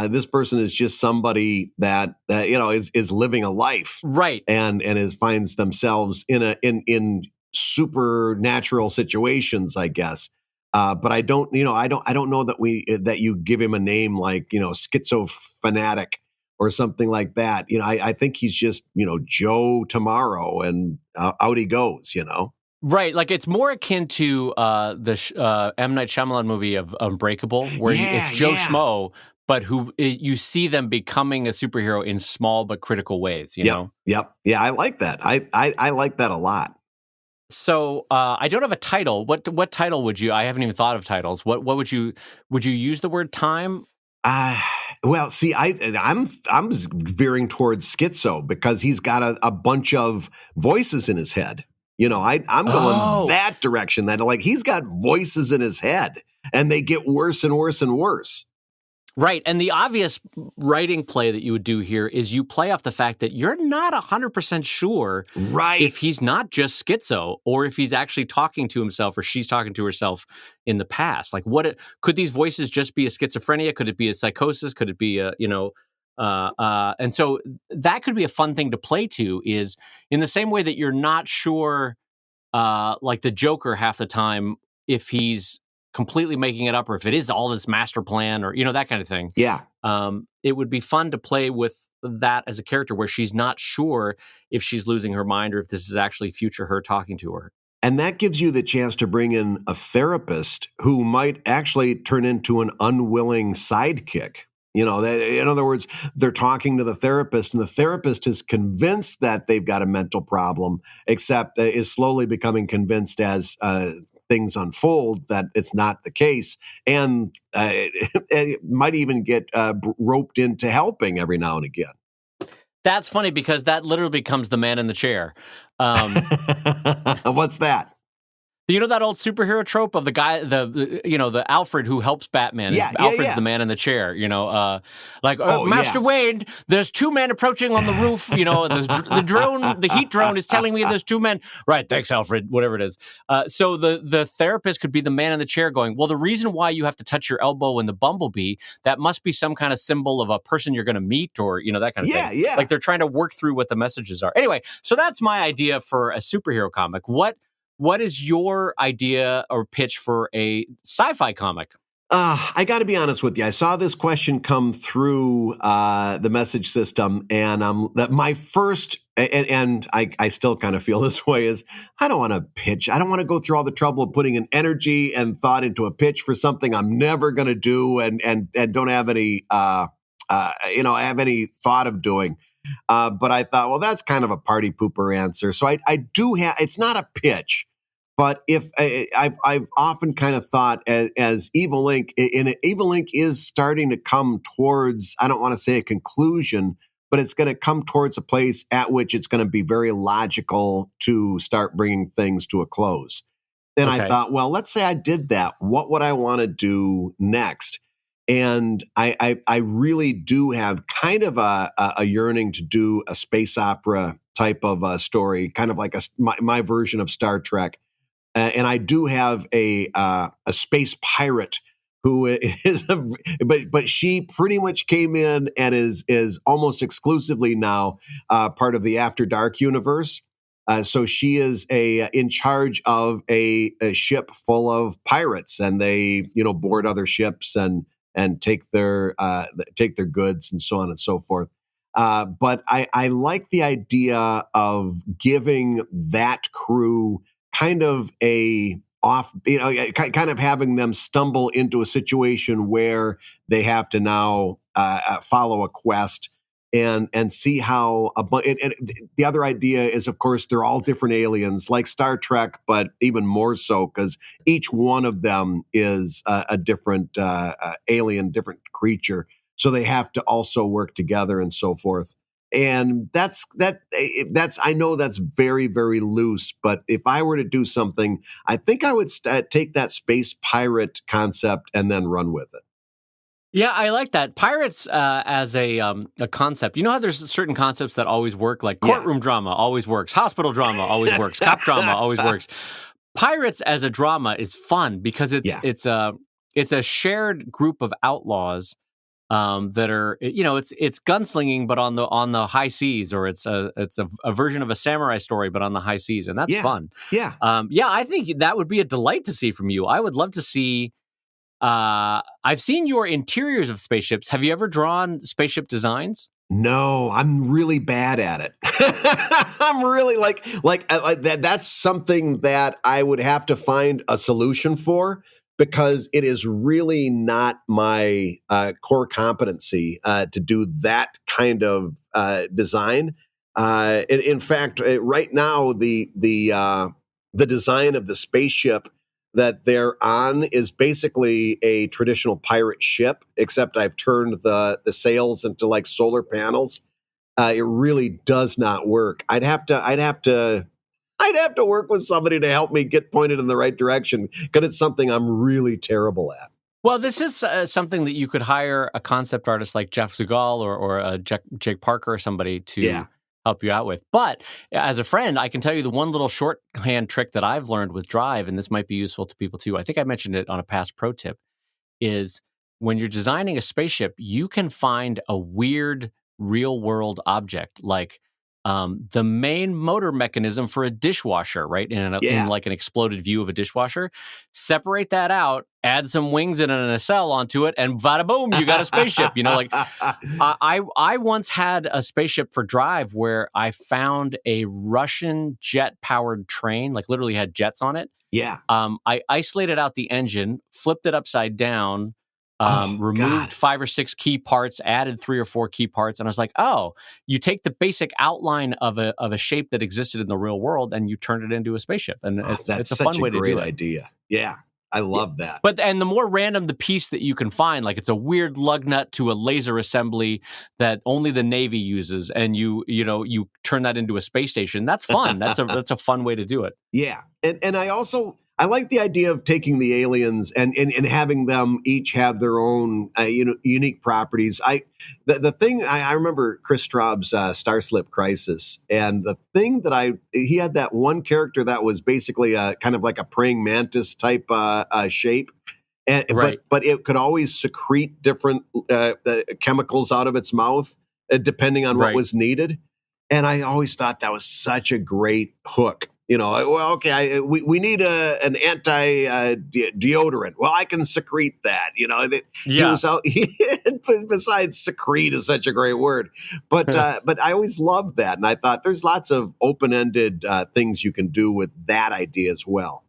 Speaker 1: This person is just somebody that is living a life,
Speaker 2: right?
Speaker 1: And finds themselves in supernatural situations, I guess. But I don't know that you give him a name like schizophrenic or something like that. I think he's just, Joe tomorrow, and out he goes,
Speaker 2: Right, like it's more akin to the M. Night Shyamalan movie of Unbreakable, where it's Joe Schmo, but you see them becoming a superhero in small but critical ways, know?
Speaker 1: Yep. Yeah, I like that. I like that a lot.
Speaker 2: So I don't have a title. What title would you? I haven't even thought of titles. What would you use the word time?
Speaker 1: Well, see, I'm veering towards schizo because he's got a bunch of voices in his head. I'm going that direction. That like he's got voices in his head, and they get worse and worse and worse.
Speaker 2: Right. And the obvious writing play that you would do here is you play off the fact that you're not 100% sure if he's not just schizo or if he's actually talking to himself or she's talking to herself in the past. Like could these voices just be a schizophrenia? Could it be a psychosis? Could it be and so that could be a fun thing to play to, is in the same way that you're not sure, like the Joker half the time, if he's completely making it up or if it is all this master plan or, that kind of thing.
Speaker 1: Yeah.
Speaker 2: It would be fun to play with that as a character where she's not sure if she's losing her mind or if this is actually future her talking to her.
Speaker 1: And that gives you the chance to bring in a therapist who might actually turn into an unwilling sidekick. In other words, they're talking to the therapist, and the therapist is convinced that they've got a mental problem, except is slowly becoming convinced as things unfold that it's not the case, and it might even get roped into helping every now and again.
Speaker 2: That's funny because that literally becomes the man in the chair.
Speaker 1: What's that?
Speaker 2: You know that old superhero trope of the guy, the Alfred who helps Batman. Alfred's the man in the chair. Master Wayne, there's two men approaching on the roof. The heat drone is telling me there's two men. Right, thanks, Alfred. Whatever it is. So the therapist could be the man in the chair, going, well, the reason why you have to touch your elbow in the bumblebee, that must be some kind of symbol of a person you're going to meet, or that kind of thing.
Speaker 1: Yeah.
Speaker 2: Like they're trying to work through what the messages are. Anyway, so that's my idea for a superhero comic. What is your idea or pitch for a sci-fi comic?
Speaker 1: I got to be honest with you. I saw this question come through the message system, and that my first, and I still kind of feel this way, is I don't want to pitch. I don't want to go through all the trouble of putting an energy and thought into a pitch for something I'm never going to do, and don't have any have any thought of doing. But I thought, well, that's kind of a party pooper answer. So I do have. It's not a pitch. But if I've often kind of thought as Evil Inc. Evil Inc. is starting to come towards, I don't want to say a conclusion, but it's going to come towards a place at which it's going to be very logical to start bringing things to a close. Then I thought, well, let's say I did that. What would I want to do next? And I really do have kind of a yearning to do a space opera type of story, kind of like my version of Star Trek. And I do have a space pirate who is, but she pretty much came in and is almost exclusively now part of the After Dark universe. So she is in charge of a ship full of pirates, and they board other ships and take their goods and so on and so forth. But I like the idea of giving that crew kind of kind of having them stumble into a situation where they have to now follow a quest and see how. And the other idea is, of course, they're all different aliens, like Star Trek, but even more so because each one of them is a different alien, different creature. so they have to also work together and so forth. And that's I know that's very, very loose, but if I were to do something, I think I would take that space pirate concept and then run with it.
Speaker 2: Yeah, I like that. Pirates as a concept. You know how there's certain concepts that always work, like courtroom drama always works, hospital drama always works, cop drama always works. Pirates as a drama is fun because it's a shared group of outlaws that are, it's gunslinging but on the high seas, or it's a version of a samurai story but on the high seas, and that's fun.
Speaker 1: Yeah.
Speaker 2: I think that would be a delight to see from you. I would love to see. I've seen your interiors of spaceships. Have you ever drawn spaceship designs?
Speaker 1: No, I'm really bad at it. I'm really like that. That's something that I would have to find a solution for, because it is really not my core competency to do that kind of design. In fact, right now the design of the spaceship that they're on is basically a traditional pirate ship, except I've turned the sails into like solar panels. It really does not work. I'd have to work with somebody to help me get pointed in the right direction, because it's something I'm really terrible at.
Speaker 2: Well, this is something that you could hire a concept artist like Jeff Zugal or Jake Parker or somebody to help you out with. But as a friend, I can tell you the one little shorthand trick that I've learned with Drive, and this might be useful to people too. I think I mentioned it on a past pro tip, is when you're designing a spaceship, you can find a weird real world object like the main motor mechanism for a dishwasher, right? In like an exploded view of a dishwasher. Separate that out, add some wings and a nacelle onto it, and bada boom, you got a spaceship. I once had a spaceship for Drive where I found a Russian jet-powered train, like literally had jets on it.
Speaker 1: Yeah.
Speaker 2: I isolated out the engine, flipped it upside down, removed 5 or 6 key parts, added 3 or 4 key parts, and I was like, "Oh, you take the basic outline of a shape that existed in the real world and you turn it into a spaceship." And it's a fun way to do it.
Speaker 1: That's such a great idea. Yeah, I love that.
Speaker 2: And the more random the piece that you can find, like it's a weird lug nut to a laser assembly that only the Navy uses, and you turn that into a space station. That's fun. That's a fun way to do it.
Speaker 1: Yeah, and I like the idea of taking the aliens and having them each have their own unique properties. The thing I remember Chris Straub's Starslip Crisis, and the thing that he had that one character that was basically a kind of like a praying mantis type shape. And, but it could always secrete different chemicals out of its mouth depending on what was needed. And I always thought that was such a great hook. We need an anti deodorant. Well, I can secrete that. He was out. Besides, secrete is such a great word. But I always loved that, and I thought there's lots of open-ended things you can do with that idea as well.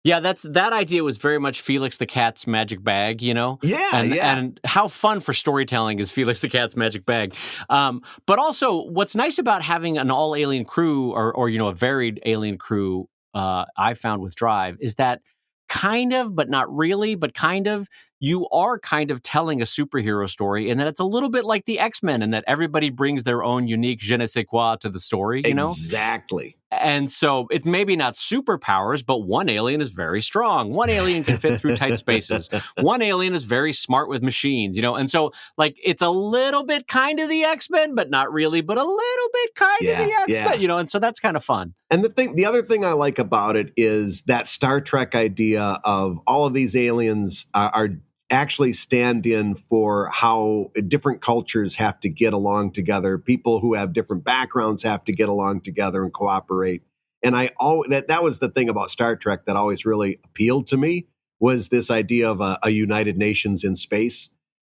Speaker 2: Yeah, that idea was very much Felix the Cat's magic bag, Yeah. And how fun for storytelling is Felix the Cat's magic bag. But also, what's nice about having an all-alien crew or a varied alien crew I found with Drive is that kind of, but not really, but kind of, you are kind of telling a superhero story, and that it's a little bit like the X-Men, and that everybody brings their own unique je ne sais quoi to the story,
Speaker 1: Exactly.
Speaker 2: And so it maybe not superpowers, but one alien is very strong. One alien can fit through tight spaces. One alien is very smart with machines, And so like it's a little bit kind of the X-Men, but not really, but a little bit kind of the X-Men, And so that's kind of fun.
Speaker 1: And the other thing I like about it is that Star Trek idea of all of these aliens are actually stand in for how different cultures have to get along together. People who have different backgrounds have to get along together and cooperate. And that was the thing about Star Trek that always really appealed to me, was this idea of a United Nations in space.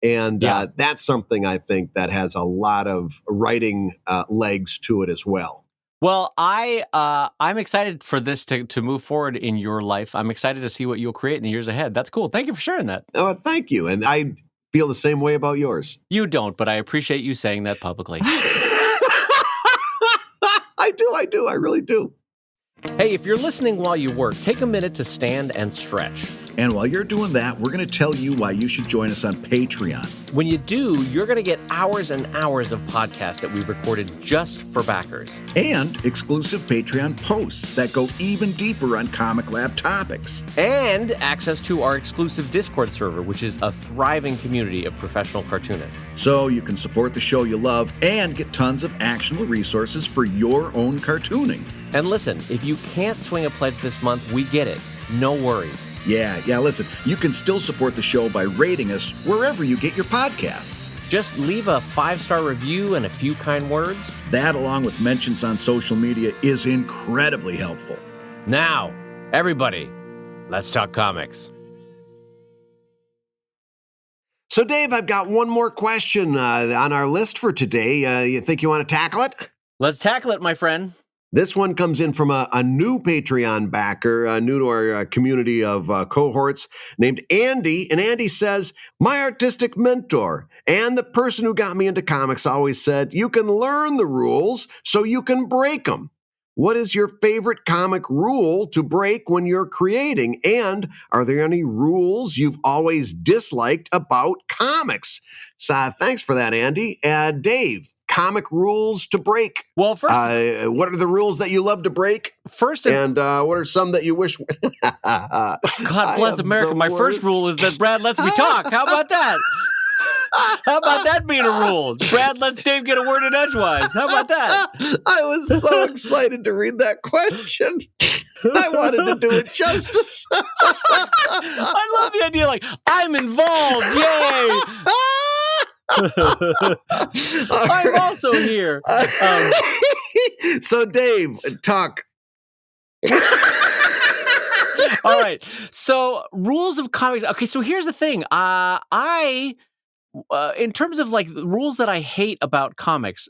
Speaker 1: And that's something I think that has a lot of writing legs to it as well.
Speaker 2: Well, I'm excited for this to move forward in your life. I'm excited to see what you'll create in the years ahead. That's cool. Thank you for sharing that.
Speaker 1: Oh, thank you. And I feel the same way about yours.
Speaker 2: You don't, but I appreciate you saying that publicly.
Speaker 1: I do. I really do.
Speaker 2: Hey, if you're listening while you work, take a minute to stand and stretch.
Speaker 3: And while you're doing that, we're going to tell you why you should join us on Patreon.
Speaker 2: When you do, you're going to get hours and hours of podcasts that we've recorded just for backers.
Speaker 3: And exclusive Patreon posts that go even deeper on ComicLab topics.
Speaker 2: And access to our exclusive Discord server, which is a thriving community of professional cartoonists.
Speaker 3: So you can support the show you love and get tons of actionable resources for your own cartooning.
Speaker 2: And listen, if you can't swing a pledge this month, we get it. No worries.
Speaker 3: Yeah, listen, you can still support the show by rating us wherever you get your podcasts.
Speaker 2: Just leave a 5-star review and a few kind words.
Speaker 3: That, along with mentions on social media, is incredibly helpful.
Speaker 2: Now, everybody, let's talk comics.
Speaker 1: So, Dave, I've got one more question on our list for today. You think you want to tackle it?
Speaker 2: Let's tackle it, my friend.
Speaker 1: This one comes in from a new Patreon backer, new to our community of cohorts, named Andy. And Andy says, my artistic mentor and the person who got me into comics always said, you can learn the rules so you can break them. What is your favorite comic rule to break when you're creating? And are there any rules you've always disliked about comics? So thanks for that, Andy. Dave, comic rules to break.
Speaker 2: Well, first,
Speaker 1: what are the rules that you love to break?
Speaker 2: First,
Speaker 1: and what are some that you wish?
Speaker 2: God bless America. My first rule is that Brad lets me talk. How about that? How about that being a rule? Brad lets Dave get a word in edgewise. How about that?
Speaker 1: I was so excited to read that question. I wanted to do it justice.
Speaker 2: I love the idea, like, I'm involved. Yay. I'm also here.
Speaker 1: So, Dave, talk.
Speaker 2: All right. So, rules of comics. Okay, so here's the thing. In terms of like the rules that I hate about comics,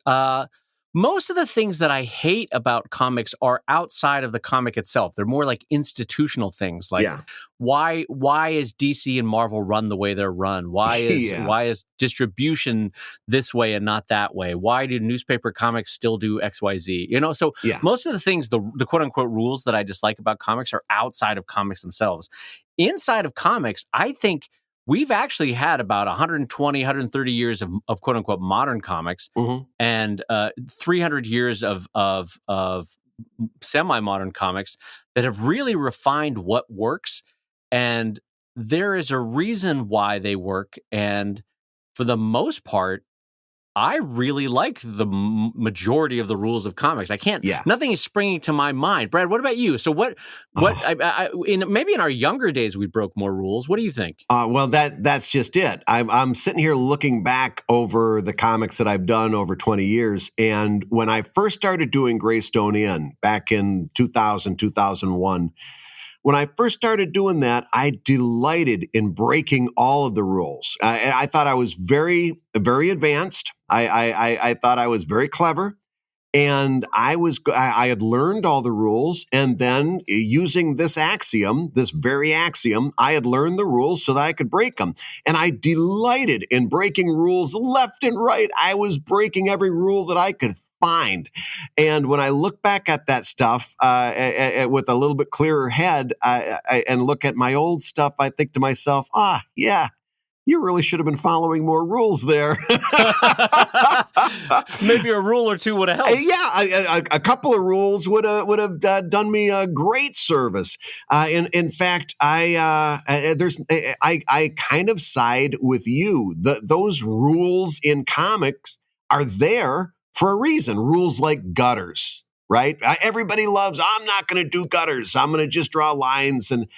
Speaker 2: most of the things that I hate about comics are outside of the comic itself. They're more like institutional things, like why is DC and Marvel run the way they're run? Why is distribution this way and not that way? Why do newspaper comics still do XYZ? You know, so most of the things, the quote unquote rules that I dislike about comics are outside of comics themselves. Inside of comics, I think we've actually had about 120, 130 years of quote unquote modern comics, and 300 years of semi-modern comics that have really refined what works. And there is a reason why they work. And for the most part, I really like the majority of the rules of comics. I can't. Nothing is springing to my mind. Brad, what about you? So maybe in our younger days we broke more rules. What do you think?
Speaker 1: Well, that's just it. I'm sitting here looking back over the comics that I've done over 20 years, and when I first started doing Greystone Inn back in 2000, 2001. When I first started doing that, I delighted in breaking all of the rules. I thought I was very, very advanced. I thought I was very clever, and I had learned all the rules. And then using this very axiom, I had learned the rules so that I could break them. And I delighted in breaking rules left and right. I was breaking every rule that I could find. And when I look back at that stuff with a little bit clearer head and look at my old stuff, I think to myself, you really should have been following more rules there.
Speaker 2: Maybe a rule or two would have helped.
Speaker 1: A couple of rules would have done me a great service. In fact, I kind of side with you. Those rules in comics are there for a reason. Rules like gutters, right? Everybody loves, I'm not going to do gutters. I'm going to just draw lines. And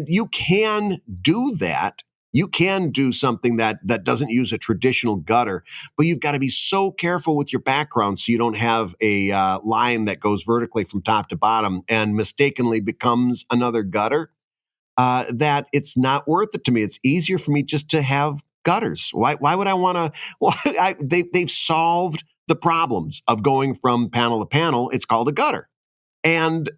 Speaker 1: you can do that. You can do something that doesn't use a traditional gutter, but you've got to be so careful with your background so you don't have a line that goes vertically from top to bottom and mistakenly becomes another gutter, that it's not worth it to me. It's easier for me just to have gutters. Why would I want to? Well, they've solved the problems of going from panel to panel. It's called a gutter. And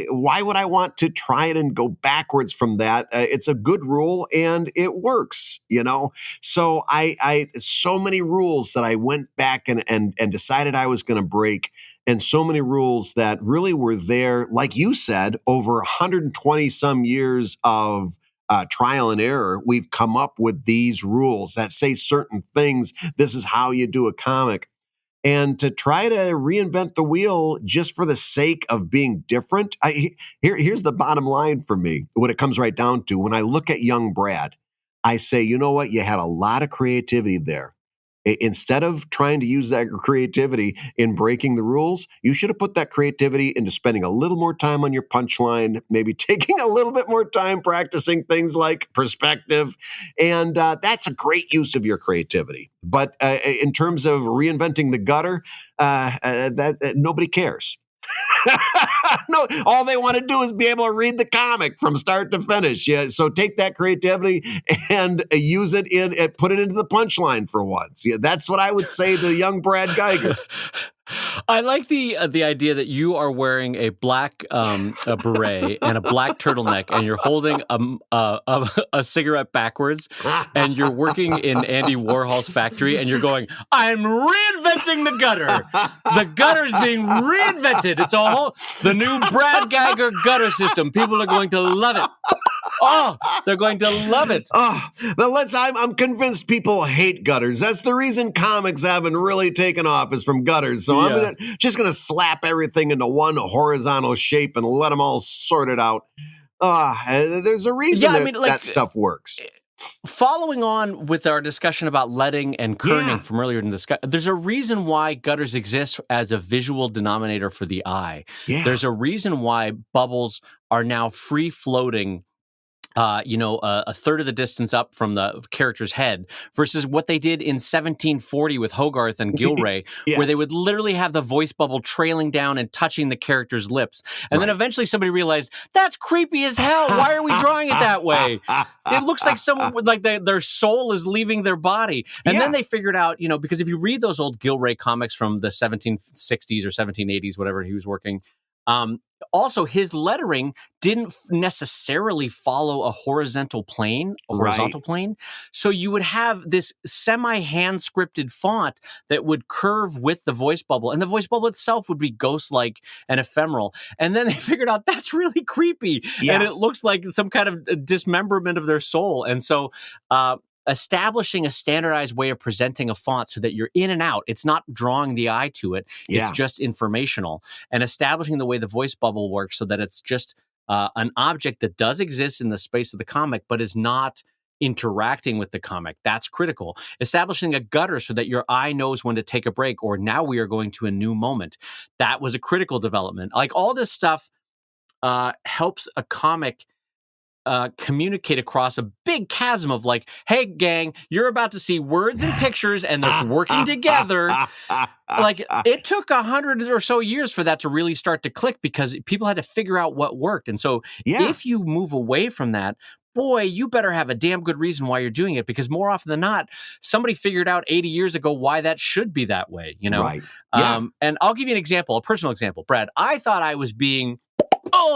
Speaker 1: why would I want to try it and go backwards from that? It's a good rule and it works, you know? So I so many rules that I went back and decided I was going to break, and so many rules that really were there, like you said, over 120 some years of trial and error, we've come up with these rules that say certain things. This is how you do a comic. And to try to reinvent the wheel just for the sake of being different, here's the bottom line for me, what it comes right down to. When I look at young Brad, I say, you know what? You had a lot of creativity there. Instead of trying to use that creativity in breaking the rules, you should have put that creativity into spending a little more time on your punchline, maybe taking a little bit more time practicing things like perspective. And that's a great use of your creativity. But in terms of reinventing the gutter, nobody cares. No, all they want to do is be able to read the comic from start to finish. Yeah, so take that creativity and use it put it into the punchline for once. Yeah, that's what I would say to young Brad Geiger.
Speaker 2: I like the idea that you are wearing a black a beret and a black turtleneck, and you're holding a cigarette backwards, and you're working in Andy Warhol's factory, and you're going, "I'm reinventing the gutter. The gutter's being reinvented. It's the new Brad Geiger gutter system. People are going to love it. Oh, they're going to love it."
Speaker 1: Oh, but I'm convinced people hate gutters. That's the reason comics haven't really taken off, is from gutters. So I'm just going to slap everything into one horizontal shape and let them all sort it out. There's a reason that stuff works.
Speaker 2: Following on with our discussion about leading and kerning from earlier in the discussion, there's a reason why gutters exist as a visual denominator for the eye.
Speaker 1: Yeah.
Speaker 2: There's a reason why bubbles are now free floating a third of the distance up from the character's head versus what they did in 1740 with Hogarth and Gilray, where they would literally have the voice bubble trailing down and touching the character's lips. And then eventually somebody realized, that's creepy as hell. Why are we drawing it that way? It looks like someone with their soul is leaving their body. And then they figured out, because if you read those old Gilray comics from the 1760s or 1780s, whatever he was working, also, his lettering didn't necessarily follow a horizontal plane. So you would have this semi-hand scripted font that would curve with the voice bubble, and the voice bubble itself would be ghost-like and ephemeral. And then they figured out that's really creepy, and it looks like some kind of dismemberment of their soul. And so establishing a standardized way of presenting a font so that you're in and out, it's not drawing the eye to it, it's just informational, and establishing the way the voice bubble works so that it's just an object that does exist in the space of the comic but is not interacting with the comic. That's critical. Establishing a gutter so that your eye knows when to take a break, or now we are going to a new moment. That was a critical development. Like, all this stuff helps a comic communicate across a big chasm of hey, gang, you're about to see words and pictures and they're working together. It took 100 or so years for that to really start to click, because people had to figure out what worked. And so if you move away from that, boy, you better have a damn good reason why you're doing it, because more often than not, somebody figured out 80 years ago why that should be that way,
Speaker 1: Right.
Speaker 2: And I'll give you an example, a personal example. Brad, I thought I was being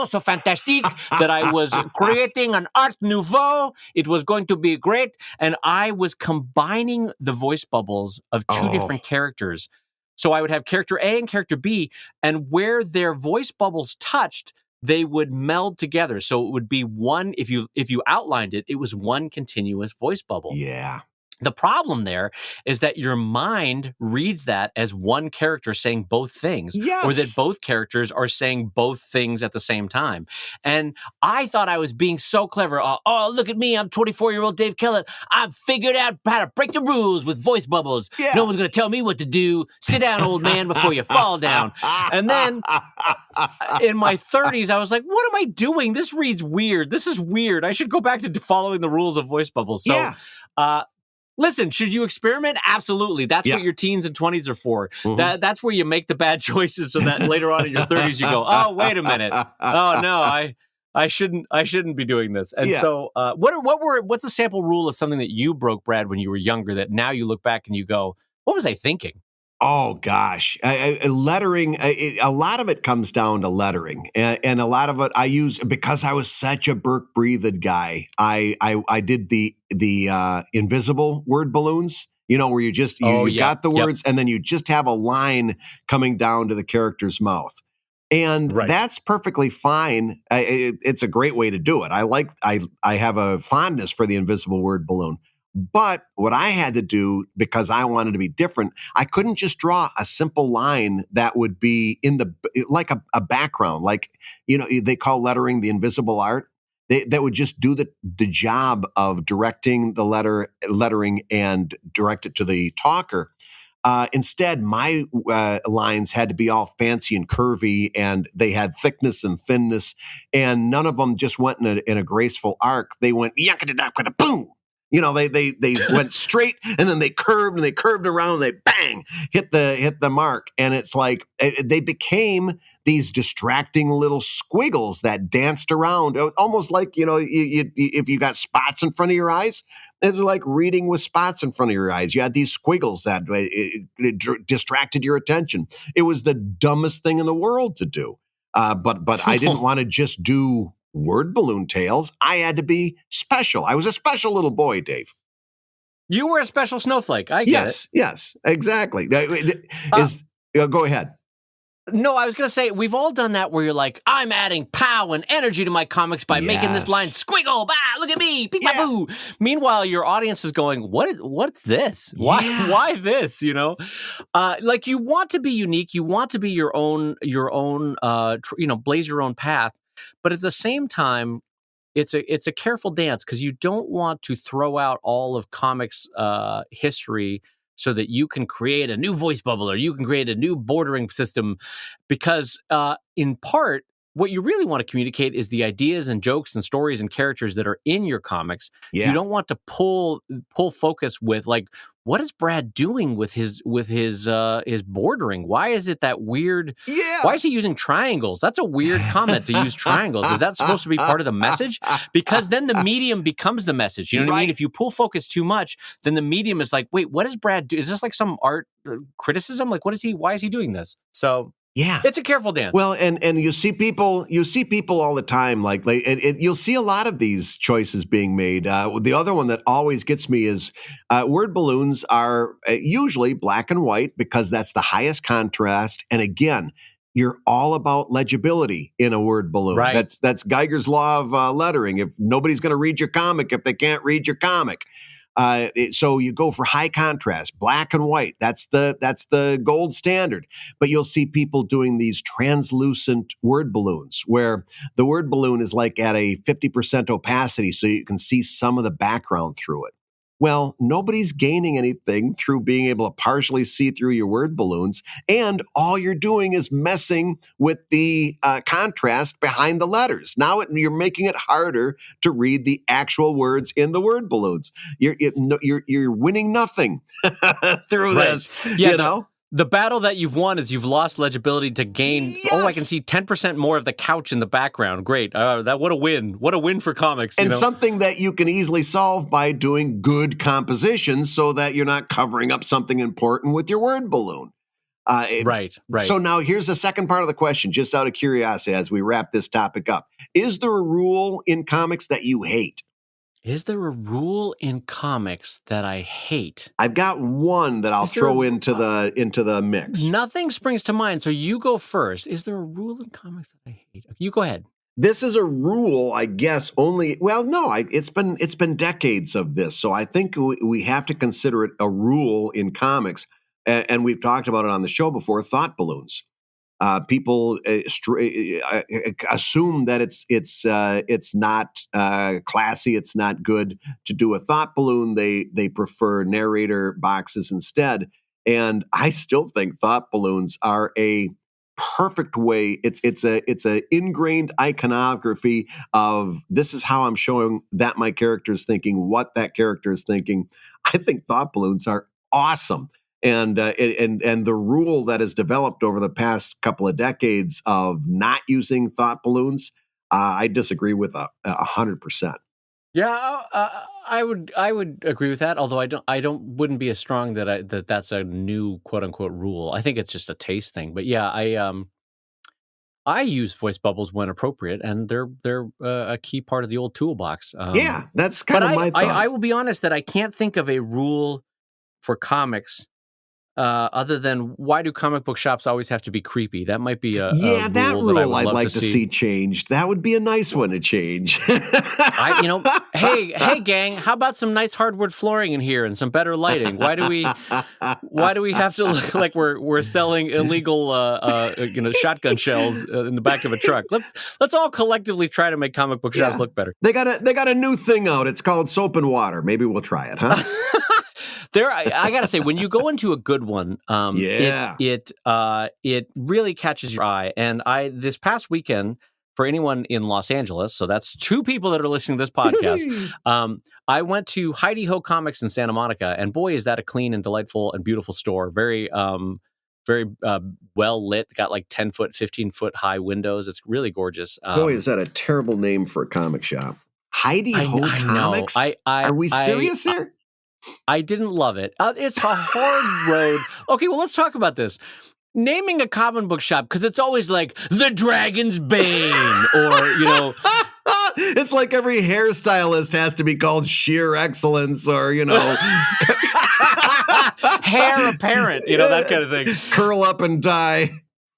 Speaker 2: so fantastic, that I was creating an art nouveau. It was going to be great. And I was combining the voice bubbles of two different characters. So I would have character A and character B, and where their voice bubbles touched, they would meld together. So it would be one, if you outlined it, it was one continuous voice bubble.
Speaker 1: Yeah.
Speaker 2: The problem there is that your mind reads that as one character saying both things, or that both characters are saying both things at the same time. And I thought I was being so clever. Oh, look at me. I'm 24-year-old Dave Kellett. I've figured out how to break the rules with voice bubbles.
Speaker 1: Yeah.
Speaker 2: No one's going to tell me what to do. Sit down, old man, before you fall down. And then in my 30s, I was like, what am I doing? This reads weird. This is weird. I should go back to following the rules of voice bubbles. So, listen, should you experiment? Absolutely. That's what your teens and 20s are for. Mm-hmm. That's where you make the bad choices, so that later on in your 30s you go, oh, wait a minute. Oh, no, I shouldn't be doing this. And so what's the sample rule of something that you broke, Brad, when you were younger, that now you look back and you go, what was I thinking?
Speaker 1: Oh, gosh. Lettering, a lot of it comes down to lettering. And a lot of it I use, because I was such a Burke-breathed guy, I did the invisible word balloons, where you just, you got the words and then you just have a line coming down to the character's mouth. And
Speaker 2: Right.
Speaker 1: that's perfectly fine. It's a great way to do it. I have a fondness for the invisible word balloon. But what I had to do, because I wanted to be different, I couldn't just draw a simple line that would be like a background, like, they call lettering the invisible art. That would just do the job of directing the lettering and direct it to the talker. Instead, my lines had to be all fancy and curvy, and they had thickness and thinness, and none of them just went in a graceful arc. They went yakada boom. They went straight, and then they curved around, and they bang hit the mark, and it's like they became these distracting little squiggles that danced around, almost like if you got spots in front of your eyes. It's like reading with spots in front of your eyes. You had these squiggles that it distracted your attention. It was the dumbest thing in the world to do. But I didn't want to just do word balloon tales. I had to be special. I was a special little boy, Dave.
Speaker 2: You were a special snowflake. I get it.
Speaker 1: Yes, exactly. Go ahead.
Speaker 2: No, I was going to say, we've all done that where you're like, I'm adding pow and energy to my comics by making this line squiggle. Look at me. Peek my boo. Meanwhile, your audience is going, what's this? Why this? Like, you want to be unique. You want to be your own, blaze your own path. But at the same time, it's a careful dance, because you don't want to throw out all of comics history so that you can create a new voice bubble or you can create a new bordering system, because in part, what you really want to communicate is the ideas and jokes and stories and characters that are in your comics. Yeah. You don't want to pull focus with, like, what is Brad doing with his bordering? Why is it that weird? Yeah. Why is he using triangles? That's a weird comment, to use triangles. Is that supposed to be part of the message? Because then the medium becomes the message. You know what I mean? If you pull focus too much, then the medium is like, wait, what does Brad do? Is this like some art criticism? Like, why is he doing this? So yeah, it's a careful dance.
Speaker 1: Well, and you see people all the time. Like you'll see a lot of these choices being made. The other one that always gets me is word balloons are usually black and white, because that's the highest contrast. And again, you're all about legibility in a word balloon. Right. That's Geiger's law of lettering. If nobody's going to read your comic if they can't read your comic. So you go for high contrast, black and white. That's the gold standard. But you'll see people doing these translucent word balloons, where the word balloon is like at a 50% opacity, so you can see some of the background through it. Well, nobody's gaining anything through being able to partially see through your word balloons, and all you're doing is messing with the contrast behind the letters. Now you're making it harder to read the actual words in the word balloons. You're winning nothing through this. Yeah,
Speaker 2: The battle that you've won is you've lost legibility to gain. Yes! Oh, I can see 10% more of the couch in the background. Great. What a win. What a win for comics.
Speaker 1: And something that you can easily solve by doing good composition, so that you're not covering up something important with your word balloon.
Speaker 2: Right.
Speaker 1: So now here's the second part of the question, just out of curiosity, as we wrap this topic up. Is there a rule in comics that you hate?
Speaker 2: Is there a rule in comics that I hate?
Speaker 1: I've got one that I'll throw into the mix.
Speaker 2: Nothing springs to mind, so you go first. Is there a rule in comics that I hate? You go ahead.
Speaker 1: This is a rule, I guess, it's been decades of this, so I think we have to consider it a rule in comics, and we've talked about it on the show before, thought balloons. People assume that it's not classy, it's not good to do a thought balloon. They prefer narrator boxes instead, and I still think thought balloons are a perfect way. It's a ingrained iconography of, this is how I'm showing that my character is thinking, what that character is thinking. I think thought balloons are awesome. And the rule that has developed over the past couple of decades of not using thought balloons, I disagree with 100%.
Speaker 2: Yeah, I would agree with that. Although I wouldn't be as strong that's a new quote unquote rule. I think it's just a taste thing. But yeah, I use voice bubbles when appropriate, and they're a key part of the old toolbox.
Speaker 1: Yeah, that's kind of my thought.
Speaker 2: I will be honest that I can't think of a rule for comics other than why do comic book shops always have to be creepy? That might be a
Speaker 1: that
Speaker 2: rule
Speaker 1: rule
Speaker 2: that I would
Speaker 1: I'd
Speaker 2: love
Speaker 1: like
Speaker 2: to
Speaker 1: to see changed. That would be a nice one to change.
Speaker 2: Hey, gang, how about some nice hardwood flooring in here and some better lighting? Why do we have to look like we're selling illegal shotgun shells in the back of a truck? Let's all collectively try to make comic book shops look better.
Speaker 1: They got a new thing out. It's called soap and water. Maybe we'll try it, huh?
Speaker 2: I gotta say, when you go into a good one, it really catches your eye. And this past weekend, for anyone in Los Angeles, so that's 2 people that are listening to this podcast, I went to Heidi Ho Comics in Santa Monica, and boy, is that a clean and delightful and beautiful store. Very well lit, got like 10-foot, 15-foot high windows. It's really gorgeous.
Speaker 1: Boy, is that a terrible name for a comic shop. Heidi Ho Comics? Are we serious here?
Speaker 2: I didn't love it. It's a hard road. Okay, well, let's talk about this. Naming a comic book shop, because it's always like the Dragon's Bane, or
Speaker 1: it's like every hairstylist has to be called Sheer Excellence, or
Speaker 2: Hair Apparent, that kind of thing.
Speaker 1: Curl up and die.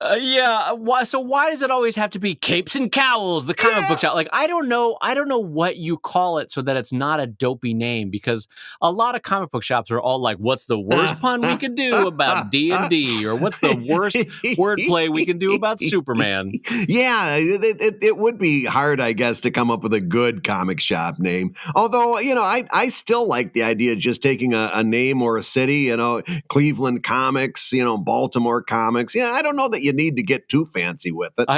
Speaker 2: So why does it always have to be Capes and Cowls, the comic book shop? Like, I don't know what you call it so that it's not a dopey name, because a lot of comic book shops are all like, what's the worst pun we could do about D&D, or what's the worst wordplay we can do about Superman?
Speaker 1: Yeah, it would be hard, I guess, to come up with a good comic shop name. Although, I still like the idea of just taking a name or a city, Cleveland Comics, Baltimore Comics. Yeah, I don't know that you need to get too fancy with it.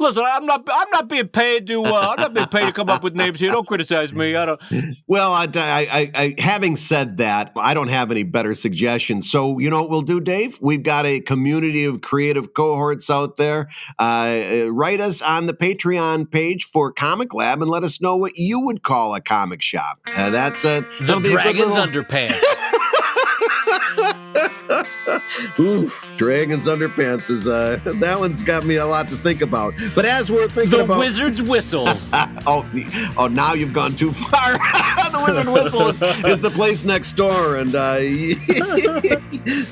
Speaker 2: Listen, I'm not being paid to come up with names here. Don't criticize me. I don't.
Speaker 1: Well, I having said that, I don't have any better suggestions. So you know what we'll do, Dave? We've got a community of creative cohorts out there. Write us on the Patreon page for ComicLab and let us know what you would call a comic shop. That's
Speaker 2: the Dragon's Underpants.
Speaker 1: Ooh, Dragon's Underpants is that one's got me a lot to think about. But as we're thinking about
Speaker 2: the Wizard's Whistle.
Speaker 1: Now you've gone too far. The Wizard's Whistle is the place next door, and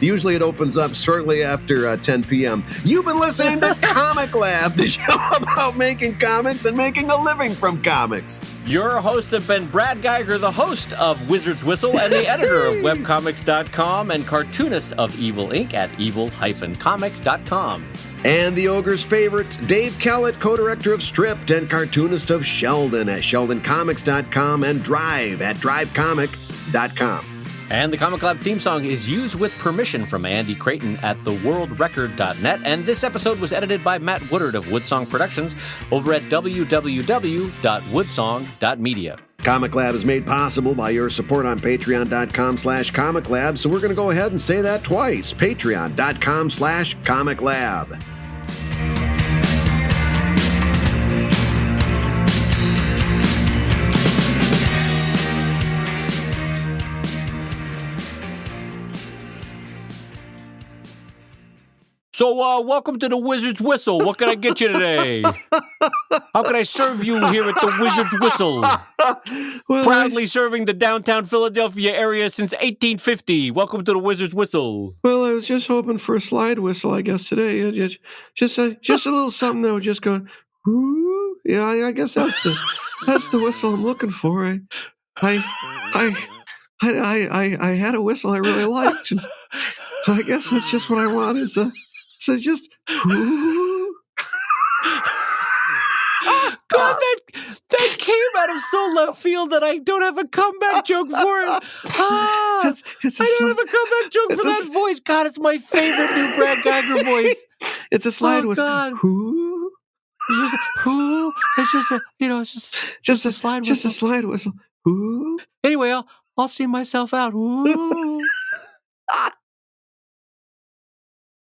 Speaker 1: usually it opens up shortly after 10 p.m. You've been listening to Comic Lab, the show about making comics and making a living from comics.
Speaker 2: Your hosts have been Brad Geiger, the host of Wizard's Whistle and the editor of webcomics.com and cartoonist of Evil Inc. at evil-comic.com.
Speaker 1: And the Ogre's favorite, Dave Kellett, co-director of Stripped and cartoonist of Sheldon at sheldoncomics.com and Drive at drivecomic.com.
Speaker 2: And the Comic Lab theme song is used with permission from Andy Creighton at theworldrecord.net. And this episode was edited by Matt Woodard of Woodsong Productions over at www.woodsong.media.
Speaker 1: Comic Lab is made possible by your support on patreon.com/comiclab. So we're going to go ahead and say that twice. Patreon.com/comiclab.
Speaker 2: So, welcome to the Wizard's Whistle. What can I get you today? How can I serve you here at the Wizard's Whistle? Proudly serving the downtown Philadelphia area since 1850. Welcome to the Wizard's Whistle.
Speaker 1: Well, I was just hoping for a slide whistle, I guess, today. Just a little something that would just go, whoo. Yeah, I guess that's the whistle I'm looking for. I had a whistle I really liked, and I guess that's just what I wanted. So just, whoo.
Speaker 2: God, that came out of so left field that I don't have a comeback joke for it. I don't have a comeback joke for that voice. God, it's my favorite new Brad Geiger voice.
Speaker 1: It's a slide whistle.
Speaker 2: God.
Speaker 1: Whoo.
Speaker 2: It's just a slide whistle.
Speaker 1: Just a slide whistle. Whoo.
Speaker 2: Anyway, I'll see myself out. Ooh.